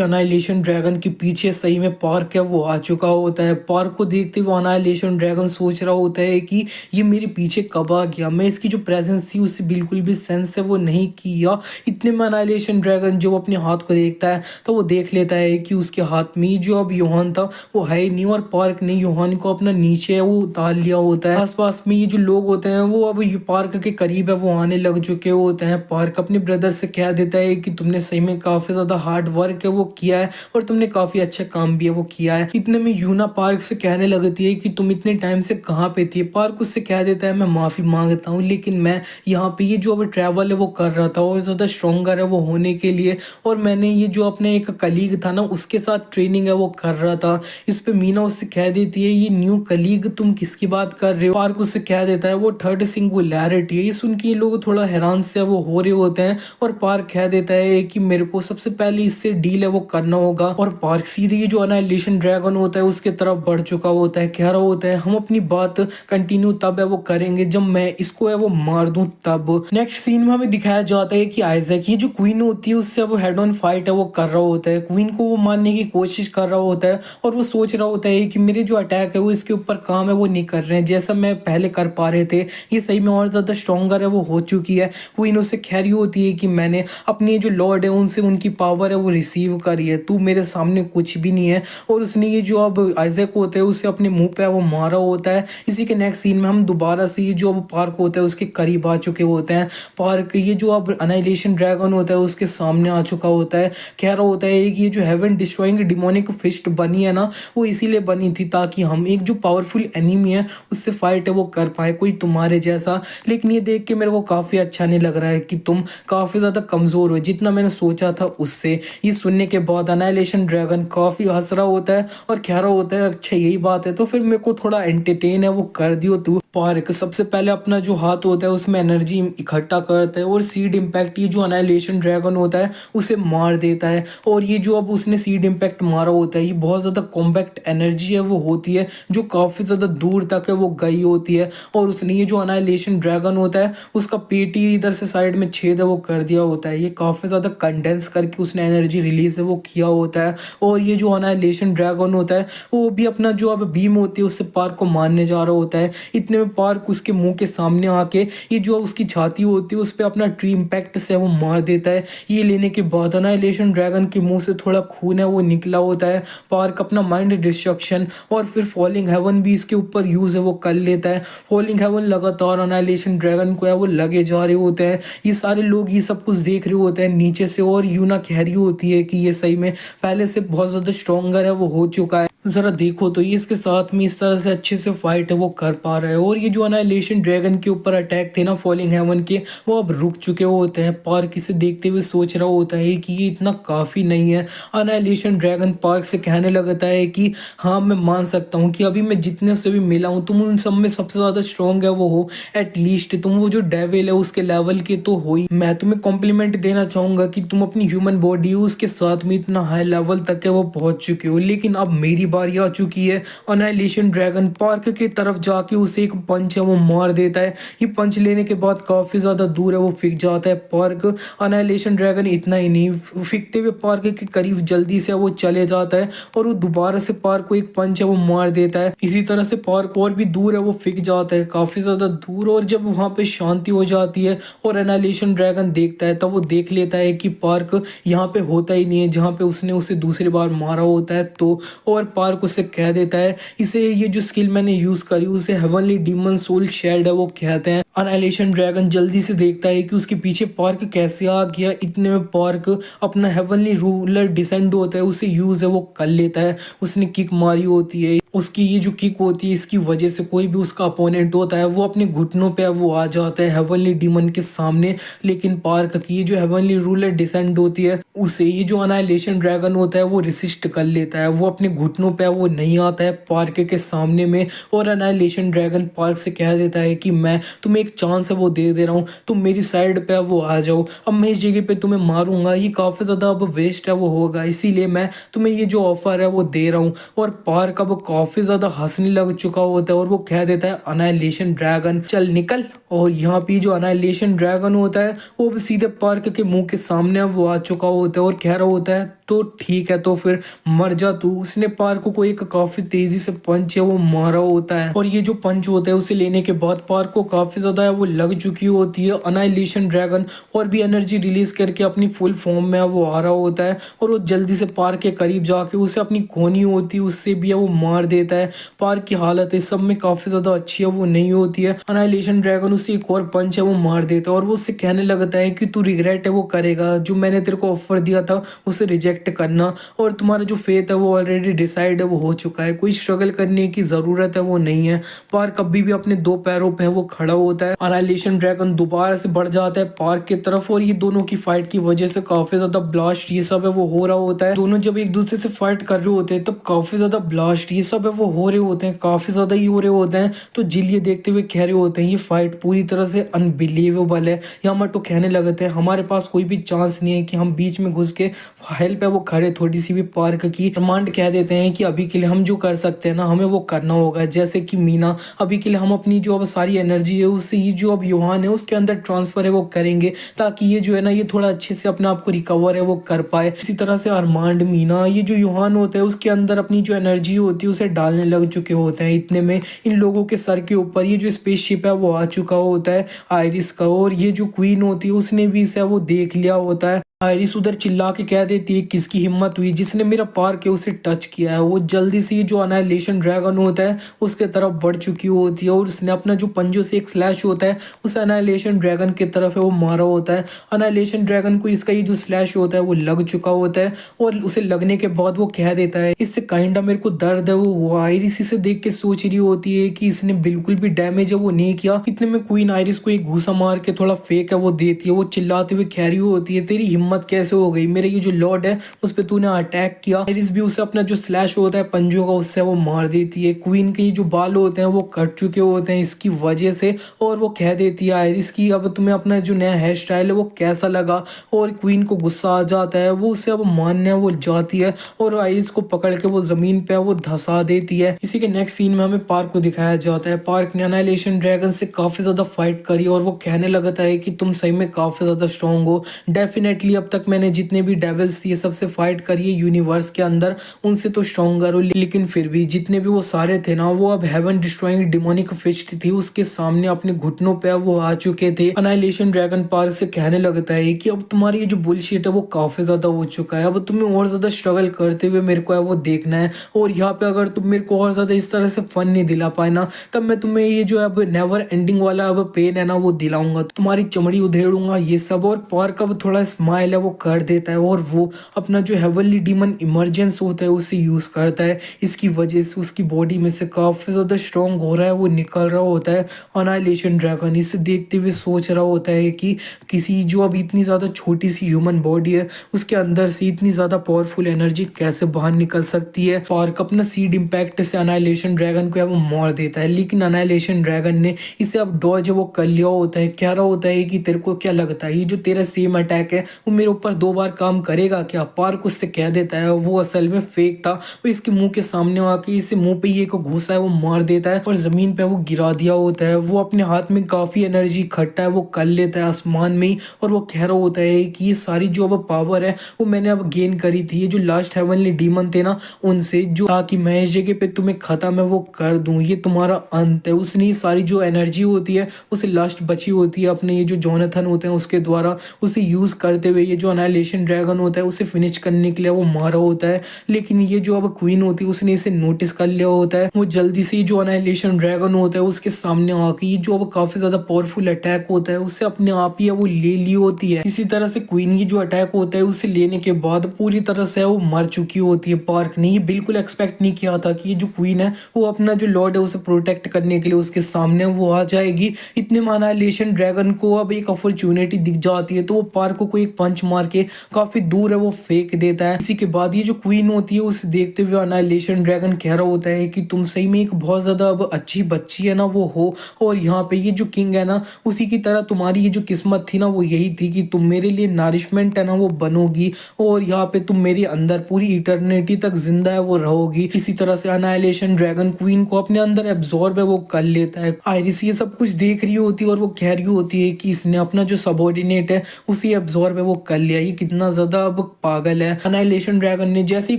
अनाइलेशन ड्रैगन के पीछे सही में पार्क है वो आ चुका होता है। पार्क को देखते हुए अनाइलेशन ड्रैगन सोच रहा होता है कि ये मेरे पीछे कब आ गया, मैं इसकी जो प्रेजेंस थी उससे बिल्कुल भी सेंस है वो नहीं किया। इतने में अनाइलेशन ड्रैगन जो अपने हाथ को देखता है तो वो देख लेता है कि उसके हाथ में जो अब योहान था वो है ही नहीं, और पार्क ने योहान को अपना नीचे वो उतार लिया होता है। आसपास में ये जो लोग होते हैं वो अब ये पार्क के करीब है वो आने लग चुके होते हैं। पार्क अपने ब्रदर से कह देता है कि तुमने सही में काफी ज्यादा हार्ड वर्क है वो किया है और तुमने काफी अच्छा काम भी है वो किया है। इतने में यूना पार्क से कहने लगती है कि तुम इतने टाइम से कहाँ पे थी। पार्क उससे कह देता है मैं माफी मांगता हूँ, लेकिन मैं यहाँ पे ये जो अब ट्रैवल है वो कर रहा था और ज्यादा स्ट्रोंगर है वो होने के लिए, और मैंने ये जो अपने एक कलीग था ना उसके साथ ट्रेनिंग है वो कर रहा था। इस पे मीना उससे कह देती है ये न्यू कलीग तुम किसकी बात कर रहे हो। पार्क उससे कह देता है वो थर्ड सिंगुलैरिटी है। ये सुन के ये लोग थोड़ा हैरान से वो हो रहे होते हैं और पार्क कह देता है कि मेरे को सबसे पहले इससे डील है वो करना होगा। और पार्क सीधे ये जो अनाइलेशन ड्रैगन होता है उसके तरफ बढ़ चुका होता है, कह रहा होता है हम अपनी बात कंटिन्यू तब है वो करेंगे जब मैं इसको है वो मार दूं तब। नेक्स्ट सीन में हमें दिखाया जाता है कि आइजैक ये जो क्वीन होती है उससे वो हेड ऑन फाइट है वो कर रहा होता है। क्वीन को वो मारने की कोशिश कर रहा होता है और वो सोच रहा होता है कि मेरे जो अटैक है वो इसके ऊपर काम है वो नहीं कर रहे हैं जैसा मैं पहले कर पा रहे थे, ये सही में और ज्यादा स्ट्रॉन्गर है वो हो चुकी है। क्वीन उससे कह रही होती है कि मैंने अपने जो लॉर्ड है उनसे उनकी पावर है वो रिसीव करी है, तू मेरे सामने कुछ भी नहीं है। और उसने ये जो अब आइजैक होता है उसे अपने मुंह पे वो मारा होता है। इसी के नेक्स्ट सीन में हम दोबारा से ये जो अब पार्क होता है उसके करीब आ चुके होते हैं। पार्क ये जो अब अनाइलेशन ड्रैगन होता है उसके सामने आ चुका होता है, कह रहा होता है कि ये जो हेवन डिस्ट्रॉइंग डिमोनिक फिस्ट बनी है ना वो इसीलिए बनी थी ताकि हम एक जो पावरफुल एनिमी है उससे फाइट है वो कर पाए, कोई तुम्हारे जैसा। लेकिन ये देख के मेरे को काफी अच्छा नहीं लग रहा है कि तुम काफी ज्यादा कमजोर हो जितना मैंने सोचा था उससे। ये सुनने के बाद अनाइलेशन ड्रैगन काफी हंस रहा होता है और कह रहा होता है अच्छा यही बात है तो फिर मेरे को थोड़ा एंटरटेन है वो कर दियो तू। पार्क सबसे पहले अपना जो हाथ होता है उसमें एनर्जी इकट्ठा करता है और सीड इम्पैक्ट ये जो अनाइलेशन ड्रैगन होता है उसे मार देता है। और ये जो अब उसने सीड इम्पैक्ट मारा होता है ये बहुत ज़्यादा कॉम्पैक्ट एनर्जी है वो होती है जो काफ़ी ज़्यादा दूर तक है वो गई होती है। और उसने ये जो अनाइलेशन ड्रैगन होता है उसका पेट ही इधर से साइड में छेद है वो कर दिया होता है। ये काफ़ी ज़्यादा कंडेंस करके उसने एनर्जी रिलीज है वो किया होता है। और ये जो अनाइलेशन ड्रैगन होता है वो भी अपना जो अब बीम होती है उससे पार्क को मारने जा रहा होता है। इतने में पार्क उसके मुंह के सामने आके ये जो उसकी छाती होती है उस पर अपना ट्री इम्पैक्ट से वो मार देता है। ये लेने के बाद अनाइलेशन ड्रैगन के मुंह से थोड़ा खून है वो निकला होता है। पार्क अपना माइंड डिस्ट्रक्शन और फिर फॉलिंग हेवन भी इसके ऊपर यूज है वो कर लेता है। फॉलिंग हेवन लगातार अनाइलेशन ड्रैगन को है वो लगे जा रहे होते हैं। ये सारे लोग ये सब कुछ देख रहे होते हैं नीचे से और यूना कह रही होती है कि ये सही में पहले से बहुत ज्यादा स्ट्रॉन्गर है वो हो चुका है, जरा देखो तो ये इसके साथ में इस तरह से अच्छे से फाइट है वो कर पा रहा है। और ये जो अनाइलेशन ड्रैगन के ऊपर अटैक थे ना फॉलिंग हेवन के वो अब रुक चुके होते हैं। पार्क इसे देखते हुए सोच रहा होता है कि ये इतना काफ़ी नहीं है। अनाइलेशन ड्रैगन पार्क से कहने लगता है कि हाँ मैं मान सकता हूँ कि अभी मैं जितने से भी मिला हूँ तुम उन सब में सबसे ज़्यादा स्ट्रॉन्ग है वो हो, एटलीस्ट तुम वो जो डेविल है उसके लेवल के तो हो ही। मैं तुम्हें कॉम्प्लीमेंट देना चाहूँगा कि तुम अपनी ह्यूमन बॉडी उसके साथ में इतना हाई लेवल तक है वो पहुँच चुके हो, लेकिन अब मेरी बारी आ चुकी है। अनाइलेशन ड्रैगन पार्क के तरफ जाके उसे एक पंच है वो मार देता है। ये पंच लेने के बाद काफी ज्यादा दूर है वो फिक जाता है पार्क। अनाइलेशन ड्रैगन इतना ही नहीं फिकते हुए पार्क के करीब जल्दी से वो चले जाता है और वो दोबारा से पार्क को एक पंच है वो मार देता है। इसी तरह से पार्क और भी दूर है वो फिक जाता है काफी ज्यादा दूर। और जब वहां पे शांति हो जाती है और अनाइलेशन ड्रैगन देखता है तब वो देख लेता है कि पार्क यहाँ पे होता ही नहीं है जहाँ पे उसने उसे दूसरी बार मारा होता है। तो और पार्क उसे कह देता है इसे ये जो स्किल मैंने यूज करी उसे हेवनली डीमन सोल शेड है वो कहते हैं। अनाइलेशन ड्रैगन जल्दी से देखता है कि उसके पीछे पार्क कैसे आ गया। इतने में पार्क अपना हेवनली रूलर डिसेंड होता है उसे यूज है वो कर लेता है। उसने किक मारी होती है, उसकी ये जो किक होती है इसकी वजह से कोई भी उसका अपोनेंट होता है वो अपने घुटनों पे वो आ जाता है हेवनली डीमन के सामने। लेकिन पार्क की ये जो हेवनली रूलर डिसेंड होती है उसे ये जो अनाइलेशन ड्रैगन होता है वो रेसिस्ट कर लेता है, वो अपने घुटनों पे वो नहीं आता है पार्क के सामने में। और अनाइलेशन ड्रैगन पार्क से कह देता है कि मैं तुम्हें एक एक चांस है वो दे रहा हूँ, तुम मेरी साइड पे वो आ जाओ, अब मैं इस जगह पे तुम्हें मारूंगा, ये काफ़ी ज़्यादा अब वेस्ट है वो होगा, इसीलिए मैं तुम्हें ये जो ऑफर है वो दे रहा हूँ। और पार्क अब काफ़ी ज़्यादा हंसने लग चुका होता है और वो कह देता है अनाइलेशन ड्रैगन चल निकल। और यहाँ पे जो अनाइलेशन ड्रैगन होता है वो अब सीधे पार्क के मुंह के सामने वो आ चुका होता है और कह रहा होता है तो ठीक है तो फिर मर जा तू। उसने पार्क को एक काफी तेजी से पंच है वो मारा होता है और ये जो पंच होता है उसे लेने के बाद पार्क को काफी ज्यादा है वो लग चुकी होती है। अनाइलेशन ड्रैगन और भी एनर्जी रिलीज करके अपनी फुल फॉर्म में वो आ रहा होता है और वो जल्दी से पार्क के करीब जाके उसे अपनी खोनी होती है उससे भी वो मार देता है। पार्क की हालत है सब में काफी ज्यादा अच्छी है वो नहीं होती है। अनाइलेशन ड्रैगन उसे एक और पंच है वो मार देता है और वो उससे कहने लगता है कि तू रिग्रेट है वो करेगा, जो मैंने तेरे को ऑफर दिया था उसे रिजेक्ट करना, और तुम्हारा जो फेथ है वो ऑलरेडी डिसाइड है वो हो चुका है, कोई स्ट्रगल करने की जरूरत है वो नहीं है। पार्क कभी भी अपने दो पैरों पे वो खड़ा होता है। अनाइलेशन ड्रैगन दोबारा से बढ़ जाता है पार्क की तरफ और ये दोनों की फाइट की वजह से काफी ज्यादा ब्लास्ट ये सब है वो हो रहा होता है। दोनों जब एक दूसरे से फाइट कर रहे होते हैं तब काफी ज्यादा ब्लास्ट ये सब है वो हो रहे होते हैं, काफी ज्यादा ही हो रहे होते हैं। तो जिल ये देखते हुए कह रहे होते हैं ये फाइट पूरी तरह से अनबिलीवेबल है। यामाटो कहने लगते हैं हमारे पास कोई भी चांस नहीं है कि हम बीच में घुस के हेल्प है वो खड़े थोड़ी सी भी पार्क की। कमांड कह देते हैं कि अभी के लिए हम जो कर सकते हैं ना हमें वो करना होगा, जैसे कि मीना अभी के लिए हम अपनी जो अब सारी एनर्जी है उससे ये जो अब युहान है उसके अंदर ट्रांसफर है वो करेंगे ताकि ये जो है ना ये थोड़ा अच्छे से अपने आप को रिकवर है वो कर पाए। इसी तरह से अरमांड मीना ये जो युहान होता है उसके अंदर अपनी जो एनर्जी होती है उसे डालने लग चुके होते हैं। इतने में इन लोगों के सर के ऊपर ये जो स्पेसशिप है वो आ चुका होता है आयरिस का, और ये जो क्वीन होती है उसने भी इसे वो देख लिया होता है। आयरिस उधर चिल्ला के कह देती है किसकी हिम्मत हुई जिसने मेरा पार्क है उसे टच किया है। वो जल्दी से जो अनाइलेशन ड्रैगन होता है उसके तरफ बढ़ चुकी होती है और उसने अपना जो पंजों से एक स्लैश होता है उस अनाइलेशन ड्रैगन की तरफ है वो मारा होता है। अनाइलेशन ड्रैगन को इसका ये जो स्लैश होता है वो लग चुका होता है और उसे लगने के बाद वो कह देता है इससे काइंडा मेरे को दर्द है। वो आयरिस इसे देख के सोच रही होती है कि इसने बिल्कुल भी डैमेज है वो नहीं किया। इतने में क्वीन आयरिस को एक घूसा मार के थोड़ा फेक है वो देती है। वो चिल्लाते हुए कह रही होती है तेरी हिम्मत कैसे हो गई, मेरे ये जो लॉर्ड है उस पे तूने अटैक किया। आयरिस भी उसे अपना जो स्लैश होता है पंजों का उससे वो मार देती है। क्वीन के जो बाल होते हैं वो कट चुके होते हैं इसकी वजह से, और वो कह देती है आयरिस की अब तुम्हें अपना जो नया हेयर स्टाइल है वो कैसा लगा। और क्वीन को गुस्सा आ जाता है, वो उसे अब मानने वो जाती है और आयरिस को पकड़ के वो जमीन पे वो धंसा देती है। इसी के नेक्स्ट सीन में हमें पार्क को दिखाया जाता है। पार्क ने अनाइलेशन ड्रैगन से काफी ज्यादा फाइट करी और वो कहने लगता है कि तुम सही में काफी ज्यादा स्ट्रांग हो। डेफिनेटली अब तक मैंने जितने भी डेविल्स ये सबसे फाइट करी है यूनिवर्स के अंदर उनसे तो स्ट्रॉन्गर हो, लेकिन फिर भी जितने भी वो सारे थे ना वो अब हेवन डिस्ट्रॉइंग डिमोनिक फिस्ट थी उसके सामने अपने घुटनों पे वो आ चुके थे। अनाइलेशन ड्रैगन पार्क से कहने लगता है कि अब तुम्हारी ये जो बुलशिट है वो काफी ज्यादा हो चुका है, अब तुम्हें और ज्यादा स्ट्रगल करते हुए मेरे को है वो देखना है, और यहाँ पे अगर तुम मेरे को और ज्यादा इस तरह से फन नहीं दिला पाए ना तब मैं तुम्हें ये जो अब नेवर एंडिंग वाला अब पेन है ना वो दिलाऊंगा, तुम्हारी चमड़ी उधेड़ूंगा ये सब। और पार्क अब थोड़ा स्माइल है वो कर देता है और वो अपना जो हेवनली डीमन इमरजेंस होता है उसे यूज करता है। इसकी वजह से उसकी बॉडी में से काफी ज्यादा स्ट्रॉन्ग हो रहा है वो निकल रहा होता है। अनाइलेशन ड्रैगन इसे देखते हुए सोच रहा होता है कि किसी जो अब इतनी ज्यादा छोटी सी ह्यूमन बॉडी है उसके अंदर से इतनी ज्यादा पावरफुल एनर्जी कैसे बाहर निकल सकती है। पार्क अपना सीड इम्पैक्ट से अनाइलेशन ड्रैगन को वो मार देता है, लेकिन अनाइलेशन ड्रैगन ने इसे अब डॉज वो कर लिया होता है। कह रहा होता है कि तेरे को क्या लगता है ये जो तेरा सेम अटैक है वो मेरे ऊपर 2 बार काम करेगा क्या। पार्क उससे कह देता है वो असल में फेक था, वो इसके मुंह के सामने आके इसे मुंह पे ये को घुसा है वो मार देता है और जमीन पे वो गिरा दिया होता है। वो अपने हाथ में काफी एनर्जी इकट्ठा है वो कर लेता है आसमान में ही, और वो कह रहा होता है कि ये सारी जो अब पावर है वो मैंने अब गेन करी थी ये जो लास्ट हेवनली डीमन थे ना उनसे, जो ताकि मैं इस जगह पे तुम्हें खत्म है वो कर दूं, ये तुम्हारा अंत है। उसने सारी जो एनर्जी होती है उसे लास्ट बची होती है अपने ये जो जोनाथन होते हैं उसके द्वारा उसे यूज करते हुए ये जो अनाइलेशन ड्रैगन होता है उसे फिनिश करने के लिए वो मारा होता है। लेकिन ये जो अब क्वीन होती है उसने इसे नोटिस कर लिया होता है। वो जल्दी से जो अनाइलेशन ड्रैगन होता है उसके सामने आके ये जो अब काफी ज्यादा पावरफुल अटैक होता है उसे अपने आप ही वो ले ली होती है। इसी तरह से क्वीन ये जो अटैक होता है उसे लेने के बाद पूरी तरह से वो मर चुकी होती है। पार्क ने ये बिल्कुल एक्सपेक्ट नहीं किया था कि ये जो क्वीन है वो अपना जो लॉर्ड है उसे प्रोटेक्ट करने के लिए उसके सामने वो आ जाएगी। इतने में अनाइलेशन ड्रैगन को अब एक अपॉर्चुनिटी दिख जाती है तो वो पार्क को एक पंच पंच मार के काफी दूर है वो फेंक देता है। इसी के बाद ये जो क्वीन होती है उसे देखते हुए अनाइलेशन ड्रैगन कह रहा होता है कि तुम सही में एक बहुत ज्यादा अब अच्छी बच्ची है ना वो हो, और यहाँ पे ये जो किंग है ना उसी की तरह तुम्हारी ये जो किस्मत थी ना वो यही थी कि तुम मेरे लिए नारिशमेंट है ना वो बनोगी, और यहाँ पे तुम मेरे अंदर पूरी इटर्निटी तक जिंदा है वो रहोगी। इसी तरह से अनाइलेशन ड्रैगन क्वीन को अपने अंदर एब्जॉर्ब है वो कर लेता है। आयरिस ये सब कुछ देख रही होती है और वो कह रही होती है कि इसने अपना जो सबॉर्डिनेट है उसी एब्जॉर्ब है वो कर लिया, ये कितना ज्यादा अब पागल है। अनाइलेशन ड्रैगन ने जैसे ही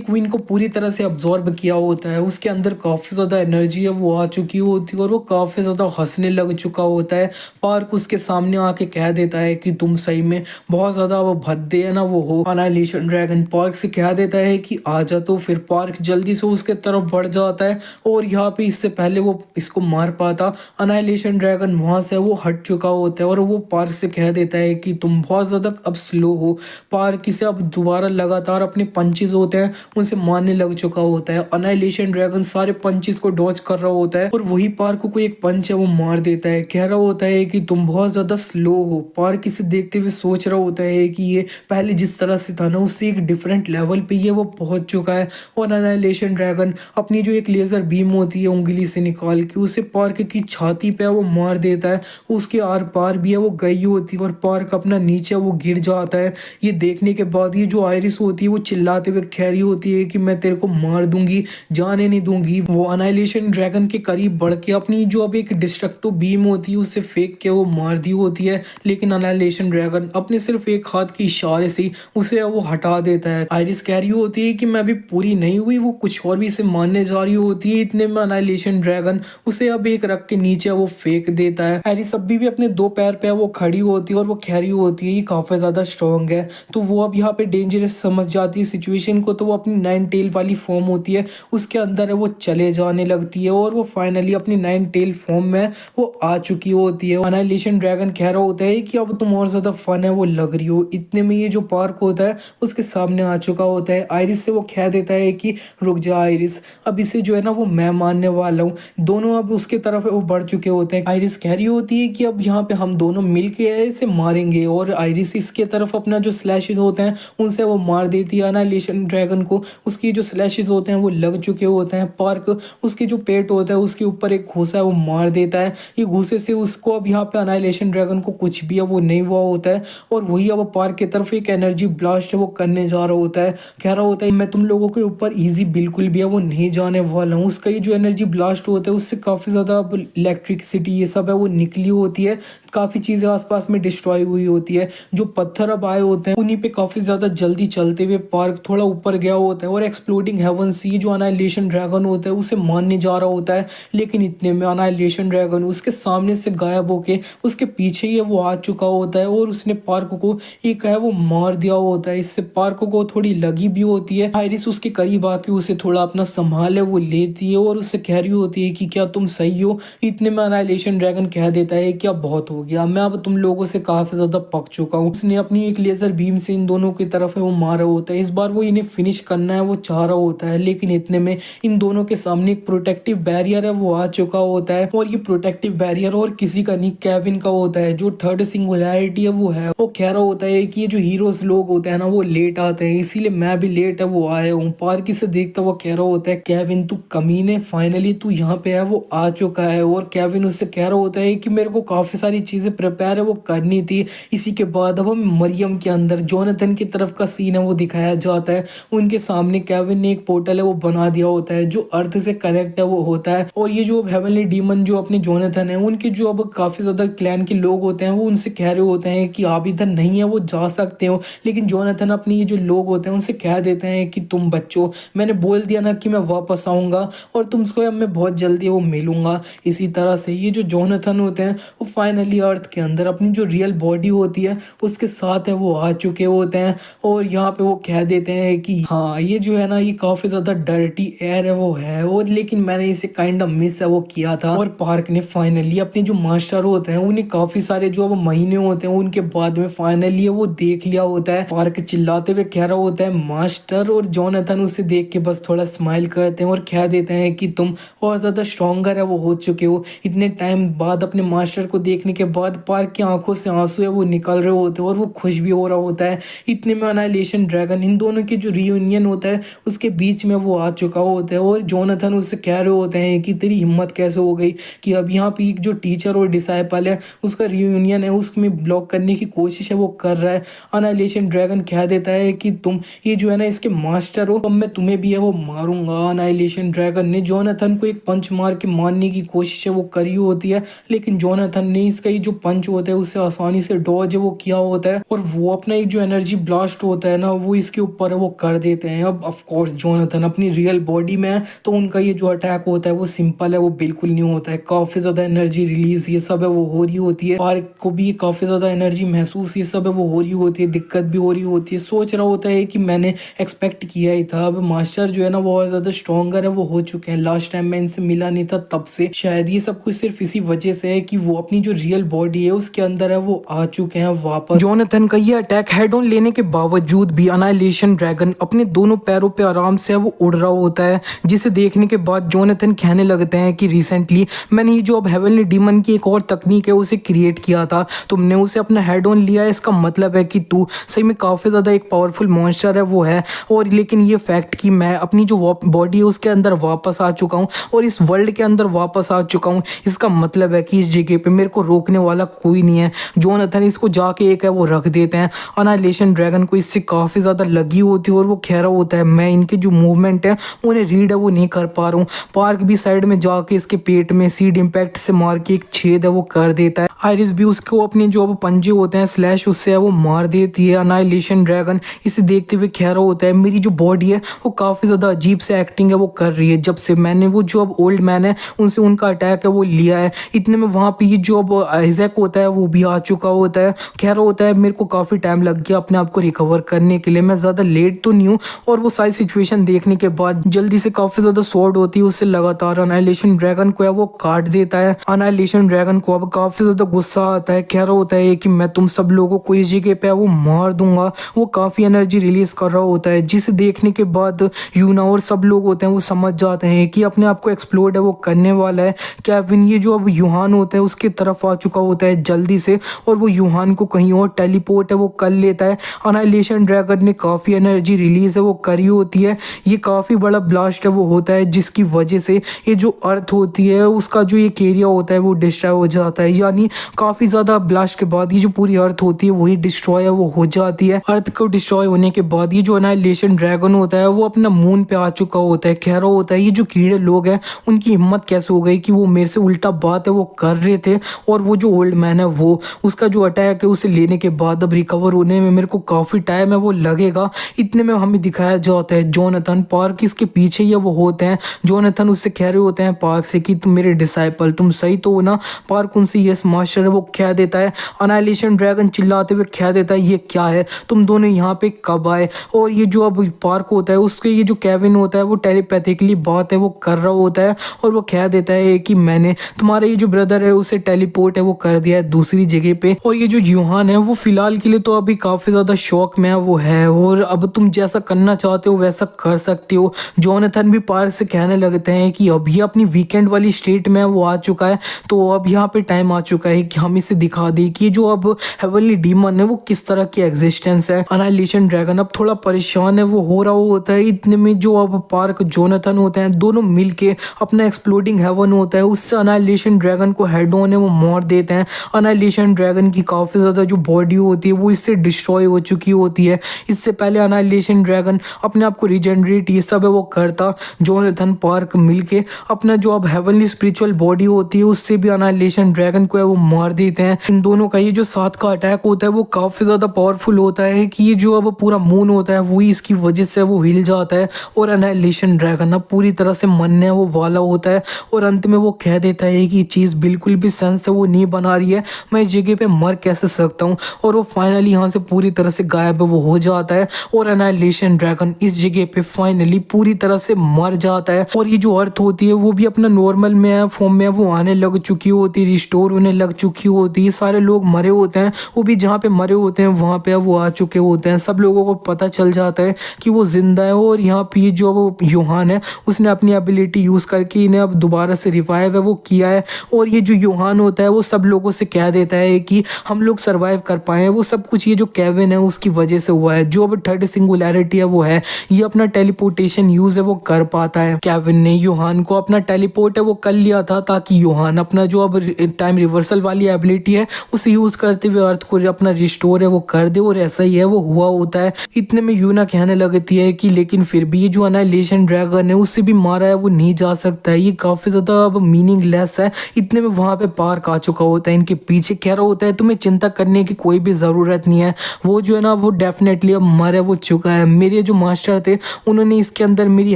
क्वीन को पूरी तरह से एब्जॉर्ब किया होता है उसके अंदर काफी ज्यादा एनर्जी है वो आ चुकी होती है और वो काफी ज्यादा हंसने लग चुका होता है। पार्क उसके सामने आके कह देता है कि तुम सही में बहुत ज्यादा वो भद्दे है ना वो हो। अनाइलेशन ड्रैगन पार्क से कह देता है कि आजा, तो फिर पार्क जल्दी से उसके तरफ बढ़ जाता है और यहाँ पे इससे पहले वो इसको मार पाता अनाइलेशन ड्रैगन वहां से वो हट चुका होता है और वो पार्क से कह देता है कि तुम बहुत ज्यादा अब स्लो हो। पार्क इसे अब दोबारा लगातार अपने पंचेस होते हैं उनसे मारने लग चुका होता है। अनाइलेशन ड्रैगन सारे पंचेस को डॉज कर रहा होता है और वही पार्क को एक पंच है वो मार देता है। कह रहा होता है कि तुम बहुत ज्यादा स्लो हो। पार्क इसे देखते हुए सोच रहा होता है कि ये पहले जिस तरह से था ना उससे एक डिफरेंट लेवल पे ये वो पहुंच चुका है। और अनाइलेशन ड्रैगन अपनी जो एक लेजर बीम होती है उंगली से निकाल के उसे पार्क की छाती पे वो मार देता है। उसके आर पार भी है वो गई होती है और पार्क अपना नीचे वो गिर जाता है। ये देखने के बाद ये जो आयरिस होती है वो चिल्लाते हुए कह रही होती है कि मैं तेरे को मार दूंगी, जाने नहीं दूंगी। वो अनाइलेशन ड्रैगन के करीब बढ़ के अपनी जो अब एक डिस्ट्रक्टिव बीम होती है उसे फेंक के वो मार दी होती है, लेकिन अनाइलेशन ड्रैगन अपने सिर्फ एक हाथ के इशारे से उसे वो हटा देता है। आयरिस कह रही होती है कि मैं अभी पूरी नहीं हुई, वो कुछ और भी इसे मारने जा रही होती है। इतने में अनाइलेशन ड्रैगन उसे अब एक रख के नीचे वो फेंक देता है। आयरिस अभी भी अपने दो पैर पे वो खड़ी होती है और वो कह रही होती है ये काफी ज्यादा स्ट्रॉन्ग है, तो वो अब यहाँ पे डेंजरस समझ जाती है सिचुएशन को, तो वो अपनी 9 टेल वाली फॉर्म होती है उसके अंदर है वो चले जाने लगती है और वो फाइनली अपनी 9 टेल फॉर्म में वो आ चुकी होती है। अनाइलेशन ड्रैगन कह रहा होता है कि अब तुम और ज्यादा फन है वो लग रही हो। इतने में ये जो पार्क होता है उसके सामने आ चुका होता है। आयरिस से वो कह देता है कि रुक जा आयरिस, अब इसे जो है ना वो मैं मारने वाला हूँ। दोनों अब उसके तरफ वो बढ़ चुके होते हैं। आयरिस कह रही होती है कि अब यहाँ पे हम दोनों मिलके इसे मारेंगे और आयरिस इसके तरफ अपना जो स्लैशेस होते हैं उनसे वो मार देती है अनाइलेशन ड्रैगन को। उसकी जो स्लैशेस होते हैं वो लग चुके होते हैं। पार्क उसके जो पेट होता है उसके ऊपर एक घूसा है वो मार देता है। ये घूसे से उसको अब यहाँ पे अनाइलेशन ड्रैगन को कुछ भी है वो नहीं हुआ होता है और वही अब पार्क की तरफ एक एनर्जी ब्लास्ट है वो करने जा रहा होता है। कह रहा होता है मैं तुम लोगों के ऊपर इजी बिल्कुल भी है वो नहीं जाने वाला हूँ। उसका ये जो एनर्जी ब्लास्ट होता है उससे काफी ज्यादा इलेक्ट्रिसिटी ये सब है वो निकली होती है। काफी चीजें आसपास में डिस्ट्रॉय हुई होती है। जो पत्थर अब आए होते हैं उन्हीं पे काफी ज्यादा जल्दी चलते हुए पार्क थोड़ा ऊपर गया होता है और एक्सप्लोडिंग हेवन से जो अनाइलेशन ड्रैगन होता है उसे मारने जा रहा होता है, लेकिन इतने में अनाइलेशन ड्रैगन उसके सामने से गायब होके उसके पीछे ही वो आ चुका होता है और उसने पार्क को एक है वो मार दिया होता है। इससे पार्क को थोड़ी लगी भी होती है। आयरिस उसके करीब आके उसे थोड़ा अपना संभाल है वो लेती है और उससे कह रही होती है कि क्या तुम सही हो। इतने में अनाइलेशन ड्रैगन कह देता है कि अब बहुत हो गया, मैं अब तुम लोगों से काफी ज्यादा पक चुका हूँ। उसने अपनी एक लेजर बीम से इन दोनों की तरफ है वो मारा होता है। इस बार वो इन्हें फिनिश करना है वो चाह रहा होता है, लेकिन इतने में इन दोनों के सामने एक प्रोटेक्टिव बैरियर है वो आ चुका होता है और ये प्रोटेक्टिव बैरियर और किसी का नहीं केविन का होता है जो थर्ड सिंगुलैरिटी है वो है। वो कह रहा होता है कि ये जो हीरोज लोग होते हैं ना वो लेट आते हैं, इसीलिए मैं भी लेट है वो आया हूँ। पार्क से देखता हुआ कह रहा होता है केविन तू कमीने, फाइनली तू यहाँ पे है वो आ चुका है। और केविन उससे कह रहा होता है कि मेरे को काफी सारी चीजें प्रिपेयर है वो करनी थी। इसी के बाद अब हम मरियम के अंदर जोनाथन की तरफ का सीन है वो दिखाया जाता है। उनके सामने केविन ने एक पोर्टल है वो बना दिया होता है जो अर्थ से कनेक्ट है वो होता है और ये जो हेवनली डीमन जो अपने जोनाथन है उनके जो अब काफी ज्यादा क्लैन के लोग होते हैं वो उनसे कह रहे होते हैं कि आप इधर नहीं है वो जा सकते हो, लेकिन जोनाथन अपनी ये जो लोग होते हैं उनसे कह देते हैं कि तुम बच्चों मैंने बोल दिया ना कि मैं वापस आऊंगा और तुमको अब मैं बहुत जल्दी वो मिलूंगा। इसी तरह से ये जो जोनाथन होते हैं वो फाइनली अर्थ के अंदर अपनी जो रियल बॉडी होती है उसके साथ है वो आ चुके होते हैं और यहाँ पे वो कह देते हैं कि हाँ ये जो है ना ये काफी ज्यादा डर्टी एयर है वो है और लेकिन मैंने इसे काइंड ऑफ मिस है वो किया था। और पार्क ने फाइनली अपने जो मास्टर होते हैं उन्हें काफी सारे जो अब महीने होते हैं उनके बाद में फाइनली वो देख लिया होता है। पार्क चिल्लाते हुए कह रहा होता है मास्टर और जोनाथन उसे देख के बस थोड़ा स्माइल करते हैं और कह देते हैं कि तुम और ज्यादा स्ट्रॉन्गर है वो हो चुके हो। इतने टाइम बाद अपने मास्टर को देखने के बाद पार्क की आंखों से आंसू है वो निकल रहे होते हैं और वो खुश भी हो रहा होता है। इतने में अनाइलेशन ड्रैगन इन दोनों के जो रियूनियन होता है उसके बीच में वो आ चुका होता है और जोनाथन उससे कह रहे होते हैं कि तेरी हिम्मत कैसे हो गई कि अब यहाँ पे एक जो टीचर और डिसाइपल है उसका रियूनियन है उसमें ब्लॉक करने की कोशिश है वो कर रहा है। अनाइलेशन ड्रैगन कह देता है कि तुम ये जो है ना इसके मास्टर हो, अब मैं तुम्हें भी है वो मारूंगा। अनाइलेशन ड्रैगन ने जोनाथन को एक पंच मार के मारने की कोशिश है वो करी होती है, लेकिन जोनाथन ने इसका ये जो पंच होता है उससे आसानी से डॉज है वो किया होता है और वो अपना एक जो एनर्जी ब्लास्ट होता है ना वो इसके ऊपर है वो कर देते हैं। अब ऑफ कोर्स जोनाथन अपनी रियल बॉडी में है तो उनका ये जो अटैक होता है वो सिंपल है, वो बिल्कुल नहीं होता है। काफी ज्यादा एनर्जी रिलीज ये सब है वो हो रही होती है, पार्क को भी काफी ज्यादा एनर्जी महसूस ये सब है वो हो रही होती है, दिक्कत भी हो रही होती है। सोच रहा होता है कि मैंने एक्सपेक्ट किया ही था, अब मास्टर जो है ना बहुत ज्यादा स्ट्रॉन्गर है वो हो चुके हैं। लास्ट टाइम मैं इनसे मिला नहीं था तब से शायद ये सब कुछ सिर्फ इसी वजह से है कि वो अपनी जो रियल बॉडी है उसके अंदर है वो आ चुके हैं वापस। जोनाथन का ये अटैक हेड ऑन लेने के बावजूद भी अनाइलेशन ड्रैगन अपने दोनों पैरों पे आराम से वो उड़ रहा होता है, जिसे देखने के बाद जोनाथन कहने लगते हैं कि रिसेंटली मैंने ये जो अब हेवनली डीमन की एक और तकनीक है उसे क्रिएट किया था, तुमने उसे अपना हेड ऑन लिया है, इसका मतलब है कि तू सही में काफी ज्यादा एक पावरफुल मॉन्स्टर है वो है। और लेकिन ये फैक्ट कि मैं अपनी जो बॉडी है उसके अंदर वापस आ चुका हूँ और इस वर्ल्ड के अंदर वापस आ चुका हूँ, इसका मतलब है कि इस जगह पे मेरे को रोकने वाला कोई नहीं है। जोनाथन इसको जाके एक है वो रख देते हैं। अनाइलेशन ड्रैगन को इससे काफी ज्यादा लगी होती है और वो कह रहा होता है मैं इनके जो मूवमेंट है उन्हें रीड है वो नहीं कर पा रहा हूँ। पार्क भी साइड में जाके इसके पेट में सीड इम्पैक्ट से मार के एक छेद है वो कर देता है। आयरिस भी उसको अपने जो अब पंजे होते हैं स्लैश उससे है वो मार देती है। अनाइलेशन ड्रैगन इसे देखते हुए कह रहा होता है मेरी जो बॉडी है वो काफी ज्यादा अजीब से एक्टिंग है वो कर रही है जब से मैंने वो जो अब ओल्ड मैन है उनसे उनका अटैक है वो लिया है। इतने में वहां पे ये जो अब आइजैक होता है वो भी आ चुका होता है, कह रहा होता है मेरे को काफी टाइम लग गया अपने आप को रिकवर करने के लिए, मैं ज्यादा लेट तो नहीं हूँ। और वो सारी सिचुएशन देखने के बाद जल्दी से काफी ज्यादा स्वॉर्ड होती है उससे लगातार अनाइलेशन ड्रैगन को है वो काट देता है। अनाइलेशन ड्रैगन को अब काफी ज्यादा गुस्सा आता है, कह रहा होता है कि मैं तुम सब लोगों को इस जगह पे वो मार दूंगा। वो काफी एनर्जी रिलीज कर रहा होता है जिसे देखने के बाद यूना और सब लोग होते हैं वो समझ जाते हैं कि अपने आप को एक्सप्लोड है वो करने वाला है। केविन ये जो अब यूहान होता है उसके तरफ आ चुका होता है जल्दी से और वो यूहान को कहीं और टेलीपोर्ट है वो कर लेता है। अनाइलेशन ड्रैगन ने काफी एनर्जी रिलीज है वो करी होती है, ये काफी बड़ा ब्लास्ट है वो होता है जिसकी वजह से ये जो अर्थ होती है उसका जो एक एरिया होता है वो डिस्ट्रॉय हो जाता है, यानी काफी ज्यादा ब्लास्ट के बाद ये जो पूरी अर्थ होती है वही डिस्ट्रॉय है वो हो जाती है। अर्थ को डिस्ट्रॉय होने के बाद ये जो अनाइलेशन ड्रैगन होता है वो अपना मून पे आ चुका होता है, कह रहा होता है ये जो कीड़े लोग हैं उनकी हिम्मत कैसे हो गई कि वो मेरे से उल्टा बात है वो कर रहे थे और वो जो ओल्ड मैन है वो उसका जो अटैक है उसे लेने के बाद अब रिकवर होने में मेरे को काफी टाइम है वो लगेगा। इतने में हमें दिखाया जाता है जोनाथन पार्क इसके पीछे ही वो होते हैं। जोनाथन उससे कह रहे होते हैं पार्क से कि तुम मेरे डिसाइपल तुम सही तो हो ना। पार्क उनसे यस मास्टर है वो कह देता है। अनाइलेशन ड्रैगन चिल्लाते हुए कह देता है ये क्या है, तुम दोनों यहाँ पे कब आए। और ये जो अब पार्क होता है उसके ये जो केविन होता है वो टेलीपैथिकली बात है वो कर रहा होता है और वो कह देता है कि मैंने तुम्हारा ये जो ब्रदर है उसे टेलीपोर्ट है वो कर दिया है दूसरी जगह पे। और ये जो यूहान है वो फिलहाल के लिए तो अभी काफी ज्यादा शौक में वो है और अब तुम जैसा करना चाहते हो वैसा कर सकते हो। जोनाथन भी पार्क से कहने लगते हैं कि अब ये अपनी वीकेंड वाली स्टेट में वो आ चुका है तो अब यहाँ पे टाइम आ चुका है कि हम इसे दिखा दें कि जो अब हेवनली डीमन है वो किस तरह की एग्जिस्टेंस है। अनाइलेशन ड्रैगन अब थोड़ा परेशान है वो हो रहा होता है। इतने में जो अब पार्क जोनाथन होते हैं दोनों मिलके अपना एक्सप्लोडिंग हेवन होता है उससे अनाइलेशन ड्रैगन को हेड ऑन है वो मार देते हैं। अनाइलेशन ड्रैगन की काफी ज्यादा जो बॉडी होती है वो इससे डिस्ट्रॉय हो चुकी होती है। इससे पहले अनाइलेशन ड्रैगन अपने आप को रिजेनरेट ये सब है वो करता, जोनाथन पार्क मिलके अपना जो अब हेवनली स्पिरिचुअल बॉडी होती है उससे भी अनाइलेशन ड्रैगन को है वो मार देते हैं। इन दोनों का ये जो साथ का अटैक होता है वो काफी ज्यादा पावरफुल होता है कि ये जो अब पूरा मून होता है वही इसकी वजह से वो हिल जाता है और अनाइलेशन ड्रैगन अब पूरी तरह से मरने वो वाला होता है और अंत में वो कह देता है कि ये चीज बिल्कुल भी सेंस है वो नहीं बना रही है, मैं इस जगह पे मर कैसे सकता हूँ। और वो फाइनली यहाँ से पूरी तरह से गायब है वो हो जाता है और अनाइलेशन ड्रैगन इस जगह पे फाइनली पूरी तरह से मर जाता है। और ये जो अर्थ होती है वो भी अपना नॉर्मल में फॉर्म में वो आने लग चुकी होती है, रिस्टोर होने लग लग चुकी होती है, सारे लोग मरे होते हैं, वो भी जहाँ पे मरे होते हैं वहाँ पे अब वो आ चुके होते हैं। सब लोगों को पता चल जाता है कि वो जिंदा है और यहाँ पे जो वो यूहान है उसने अपनी एबिलिटी यूज़ करके इन्हें अब दोबारा से रिवाइव है वो किया है। और ये जो यूहान होता है वो सब लोगों से कह देता है कि हम लोग सर्वाइव कर पाए हैं, वो सब कुछ ये जो केविन है उसकी वजह से हुआ है। जो अब थर्ड सिंगुलैरिटी है वो है, ये अपना टेलीपोर्टेशन यूज़ है वो कर पाता है। केविन ने यूहान को अपना टेलीपोर्ट है वो कर लिया था ताकि यूहान अपना जो अब टाइम रिवर्सल वाली एबिलिटी है उसे यूज़ करते हुए अर्थ को अपना रिस्टोर है वो कर दे। और ऐसा ही है वो हुआ होता है। इतने में यूना कहने लगती है कि लेकिन फिर भी ये जो अनाइलेशन ड्रैगन है उससे भी मारा है वो नहीं जा सकता है, ये काफ़ी ज़्यादा अब मीनिंगलेस है। इतने में वहाँ पे पार्क आ चुका होता है, इनके पीछे कह रहा होता है तुम्हें चिंता करने की कोई भी ज़रूरत नहीं है, वो जो है ना वो डेफिनेटली अब मर है वो चुका है। मेरे जो मास्टर थे उन्होंने इसके अंदर मेरी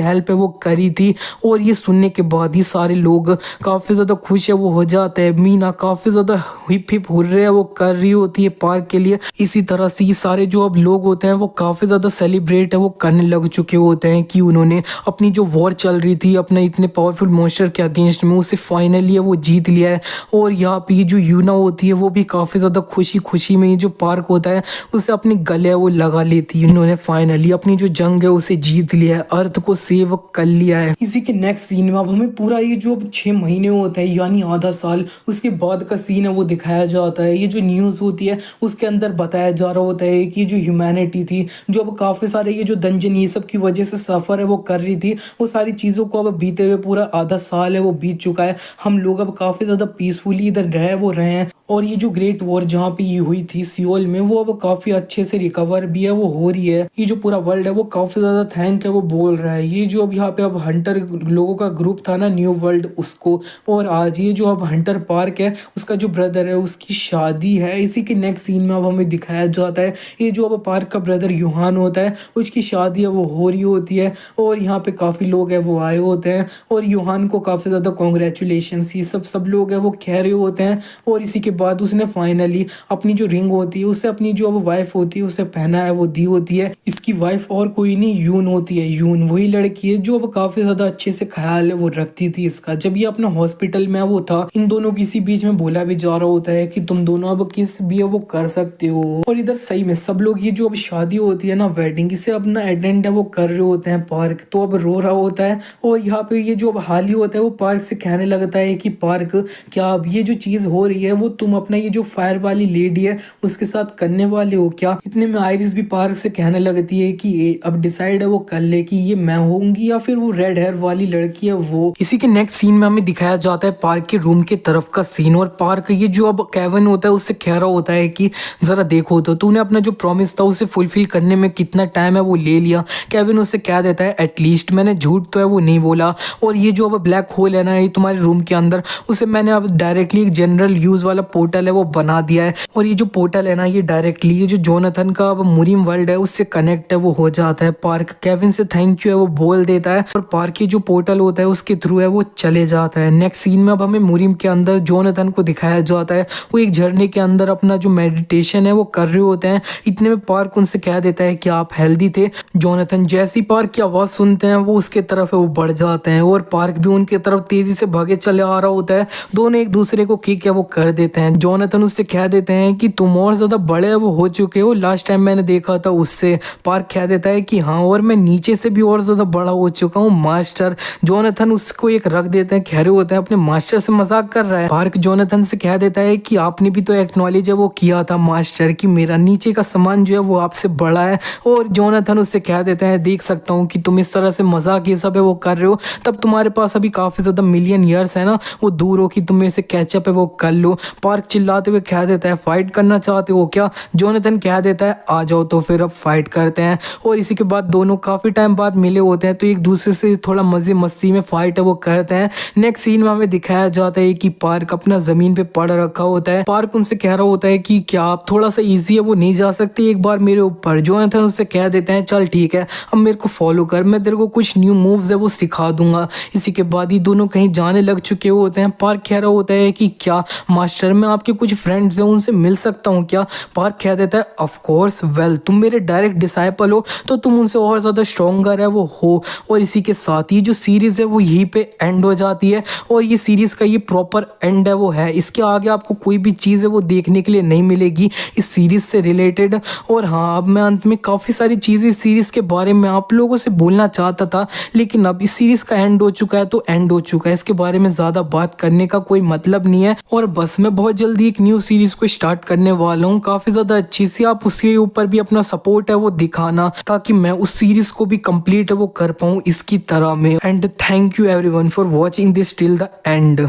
हेल्प है वो करी थी। और ये सुनने के बाद ही सारे लोग काफ़ी ज़्यादा खुश है वो हो जाते हैं। मीना काफ़ी ज़्यादा हिप हिप हुर्रे है वो कर रही होती है पार्क के लिए। इसी तरह से ये सारे जो अब लोग होते हैं वो काफ़ी ज़्यादा सेलिब्रेट है वो करने लग चुके होते हैं कि उन्होंने अपनी जो वॉर चल रही थी अपने इतने पावरफुल मॉन्स्टर के अगेंस्ट में उसे फाइनली वो जीत लिया है। और यहाँ पे ये जो यूना होती है वो भी काफ़ी ज़्यादा खुशी खुशी में ये जो पार्क होता है उसे अपने गले वो लगा लेती है। इन्होंने फाइनली अपनी जो जंग है उसे जीत लिया है, अर्थ को सेव कर लिया है। इसी के नेक्स्ट सीन में अब हमें पूरा ये जो अब 6 महीने होता है यानी आधा साल उसके बाद का सीन है वो दिखाया जाता है। ये जो न्यूज़ होती है उसके अंदर बताया जा रहा होता है कि जो ह्यूमैनिटी थी जो अब काफ़ी सारे ये जो दंजन ये सब की वजह से सफ़र है वो कर रही थी, वो सारी चीज़ों को अब बीते हुए पूरा आधा साल है वो बीत चुका है। हम लोग अब काफ़ी ज़्यादा पीसफुली इधर रहे हैं। और ये जो ग्रेट वॉर जहाँ पे ये हुई थी सियोल में वो अब काफ़ी अच्छे से रिकवर भी है वो हो रही है। ये जो पूरा वर्ल्ड है वो काफ़ी ज़्यादा थैंक है वो बोल रहा है। ये जो अब यहाँ पे अब हंटर लोगों का ग्रुप था ना न्यू वर्ल्ड उसको, और आज ये जो अब हंटर पार्क है उसका जो ब्रदर है उसकी शादी है। इसी के नेक्स्ट सीन में अब हमें दिखाया जाता है ये जो अब पार्क का ब्रदर यूहान होता है उसकी शादी है वो हो रही होती है। और यहाँ पे काफ़ी लोग है वो आए होते हैं और यूहान को काफ़ी ज़्यादा कॉन्ग्रेचुलेशन ये सब लोग है वो कह रहे होते हैं। और इसी के बाद उसने फाइनली अपनी जो रिंग होती है उसे अपनी जो अब वाइफ होती है उसे पहना है वो दी होती है। इसकी वाइफ और कोई नहीं यून होती है। यून वही लड़की है जो अब काफ़ी ज़्यादा अच्छे से ख्याल है वो रखती थी इसका। जब ये अपना हॉस्पिटल में वो था इन दोनों किसी बीच में बोला भी जा रहा होता है कि तुम दोनों अब किस भी है वो कर सकते हो। और इधर सही में सब लोग ये जो अब शादी होती है ना वेडिंग इसे अपना अटेंड है वो कर रहे होते हैं। पार्क तो अब रो रहा होता है और यहाँ पे ये जो अब हाल ही होता है वो पार्क से कहने लगता है कि पार्क क्या अब ये जो चीज़ हो रही है वो तुम अपना ये जो फायर वाली लेडी है उसके साथ करने वाले हो क्या। इतने में आयरिस भी पार्क से कहने लगती है कि अब डिसाइड है वो कर ले कि ये मैं होंगी या फिर वो रेड हेयर वाली लड़की है वो। इसी के नेक्स्ट सीन में हमें दिखाया जाता है पार्क के रूम के तरफ का सीन। और पार्क ये जो अब केविन होता है उससे कह रहा होता है कि जरा देखो तो तूने अपना जो प्रॉमिस था उसे फुलफिल करने में कितना टाइम है वो ले लिया। केविन उससे कह देता है एटलीस्ट मैंने झूठ तो है वो नहीं बोला। और ये जो अब ब्लैक होल है ना ये तुम्हारे रूम के अंदर उसे मैंने अब डायरेक्टली एक जनरल यूज वाला पोर्टल है वो बना दिया है। और ये जो पोर्टल है ना ये डायरेक्टली ये जो जोनाथन का अब मुरीम वर्ल्ड है उससे कनेक्ट है वो हो जाता है। पार्क केविन से थैंक यू है वो बोल देता है और पार्क की जो पोर्टल होता है उसके थ्रू है वो चले जाता है। नेक्स्ट सीन में अब हमें मुरीम के अंदर जोनाथन को दिखाया जाता है वो एक झरने के अंदर अपना जो मेडिटेशन है वो कर रहे होते हैं। इतने में पार्क उनसे कह देता है कि आप हेल्दी थे। जोनाथन जैसी पार्क की आवाज़ सुनते हैं वो उसके तरफ है वो बढ़ जाते हैं और पार्क भी उनके तरफ तेजी से भागे चले आ रहा होता है। दोनों एक दूसरे को किक है वो कर देते हैं। जोनाथन उससे कह देते हैं कि तुम और ज़्यादा बड़े वो हो चुके हो, लास्ट टाइम मैंने देखा था उससे। पार्क कह देता है कि हाँ और मैं नीचे से भी और ज़्यादा बड़ा हो चुका हूँ मास्टर। जोनाथन उसको एक रख देते हैं, कह रहे होते हैं अपने मास्टर से मजाक कर रहा है। पार्क जोनाथन से कह देता है कि आपने भी तो एक्नॉलेज है वो किया था मास्टर कि मेरा नीचे का सामान जो है वो आपसे बड़ा है। और जोनाथन उससे कह देता है देख सकता हूँ कि तुम इस तरह से मजाक ये सब है वो कर रहे हो, तब तुम्हारे पास अभी काफ़ी ज़्यादा मिलियन ईयर्स है ना वो दूर हो कि तुम मेरे से कैचअप है वो कर लो। पार्क चिल्लाते हुए कह देता है फाइट करना चाहते हो क्या। जोनाथन कह देता है आ जाओ तो फिर अब फाइट करते हैं। और इसी के बाद दोनों काफ़ी टाइम बाद मिले होते हैं तो एक दूसरे से थोड़ा मजे मस्ती में फाइट है वो करते हैं। नेक्स्ट सीन में हमें दिखाया जाता है कि पार्क अपना ज़मीन पे पड़ रखा होता है। पार्क उनसे कह रहा होता है कि क्या आप थोड़ा सा ईजी है वो नहीं जा सकते एक बार मेरे ऊपर। जोनाथन उससे कह देते हैं चल ठीक है अब मेरे को फॉलो कर, मैं तेरे को कुछ न्यू मूव्स है वो सिखा दूंगा। इसी के बाद ही दोनों कहीं जाने लग चुके होते हैं। पार्क कह रहा होता है कि क्या मास्टर मैं आपके कुछ फ्रेंड्स हैं उनसे मिल सकता हूँ क्या। पार्क कह देता है ऑफ कोर्स, वेल तुम मेरे डायरेक्ट डिसाइपल हो तो तुम उनसे और ज़्यादा स्ट्रॉन्गर है वो हो। और इसी के साथ ही जो सीरीज़ है वो यहीं पे एंड हो जाती है और ये सीरीज़ का ये प्रॉपर एंड है वो है। इसके आगे आपको कोई भी चीज़ है वो देखने के लिए नहीं मिलेगी इस सीरीज से रिलेटेड। और हाँ, अब मैं अंत में काफ़ी सारी चीज़ें इस सीरीज़ के बारे में आप लोगों से बोलना चाहता था, लेकिन अब इस सीरीज़ का एंड हो चुका है तो एंड हो चुका है, इसके बारे में ज़्यादा बात करने का कोई मतलब नहीं है। और बस मैं बहुत जल्दी एक न्यू सीरीज़ को स्टार्ट करने वाला हूँ, काफ़ी ज़्यादा अच्छी सी। आप उसके ऊपर भी अपना सपोर्ट है वो दिखाना, ताकि मैं उस सीरीज़ को भी कंप्लीट है वो कर पाऊँ इसकी तरह में। And thank you everyone for watching this till the end.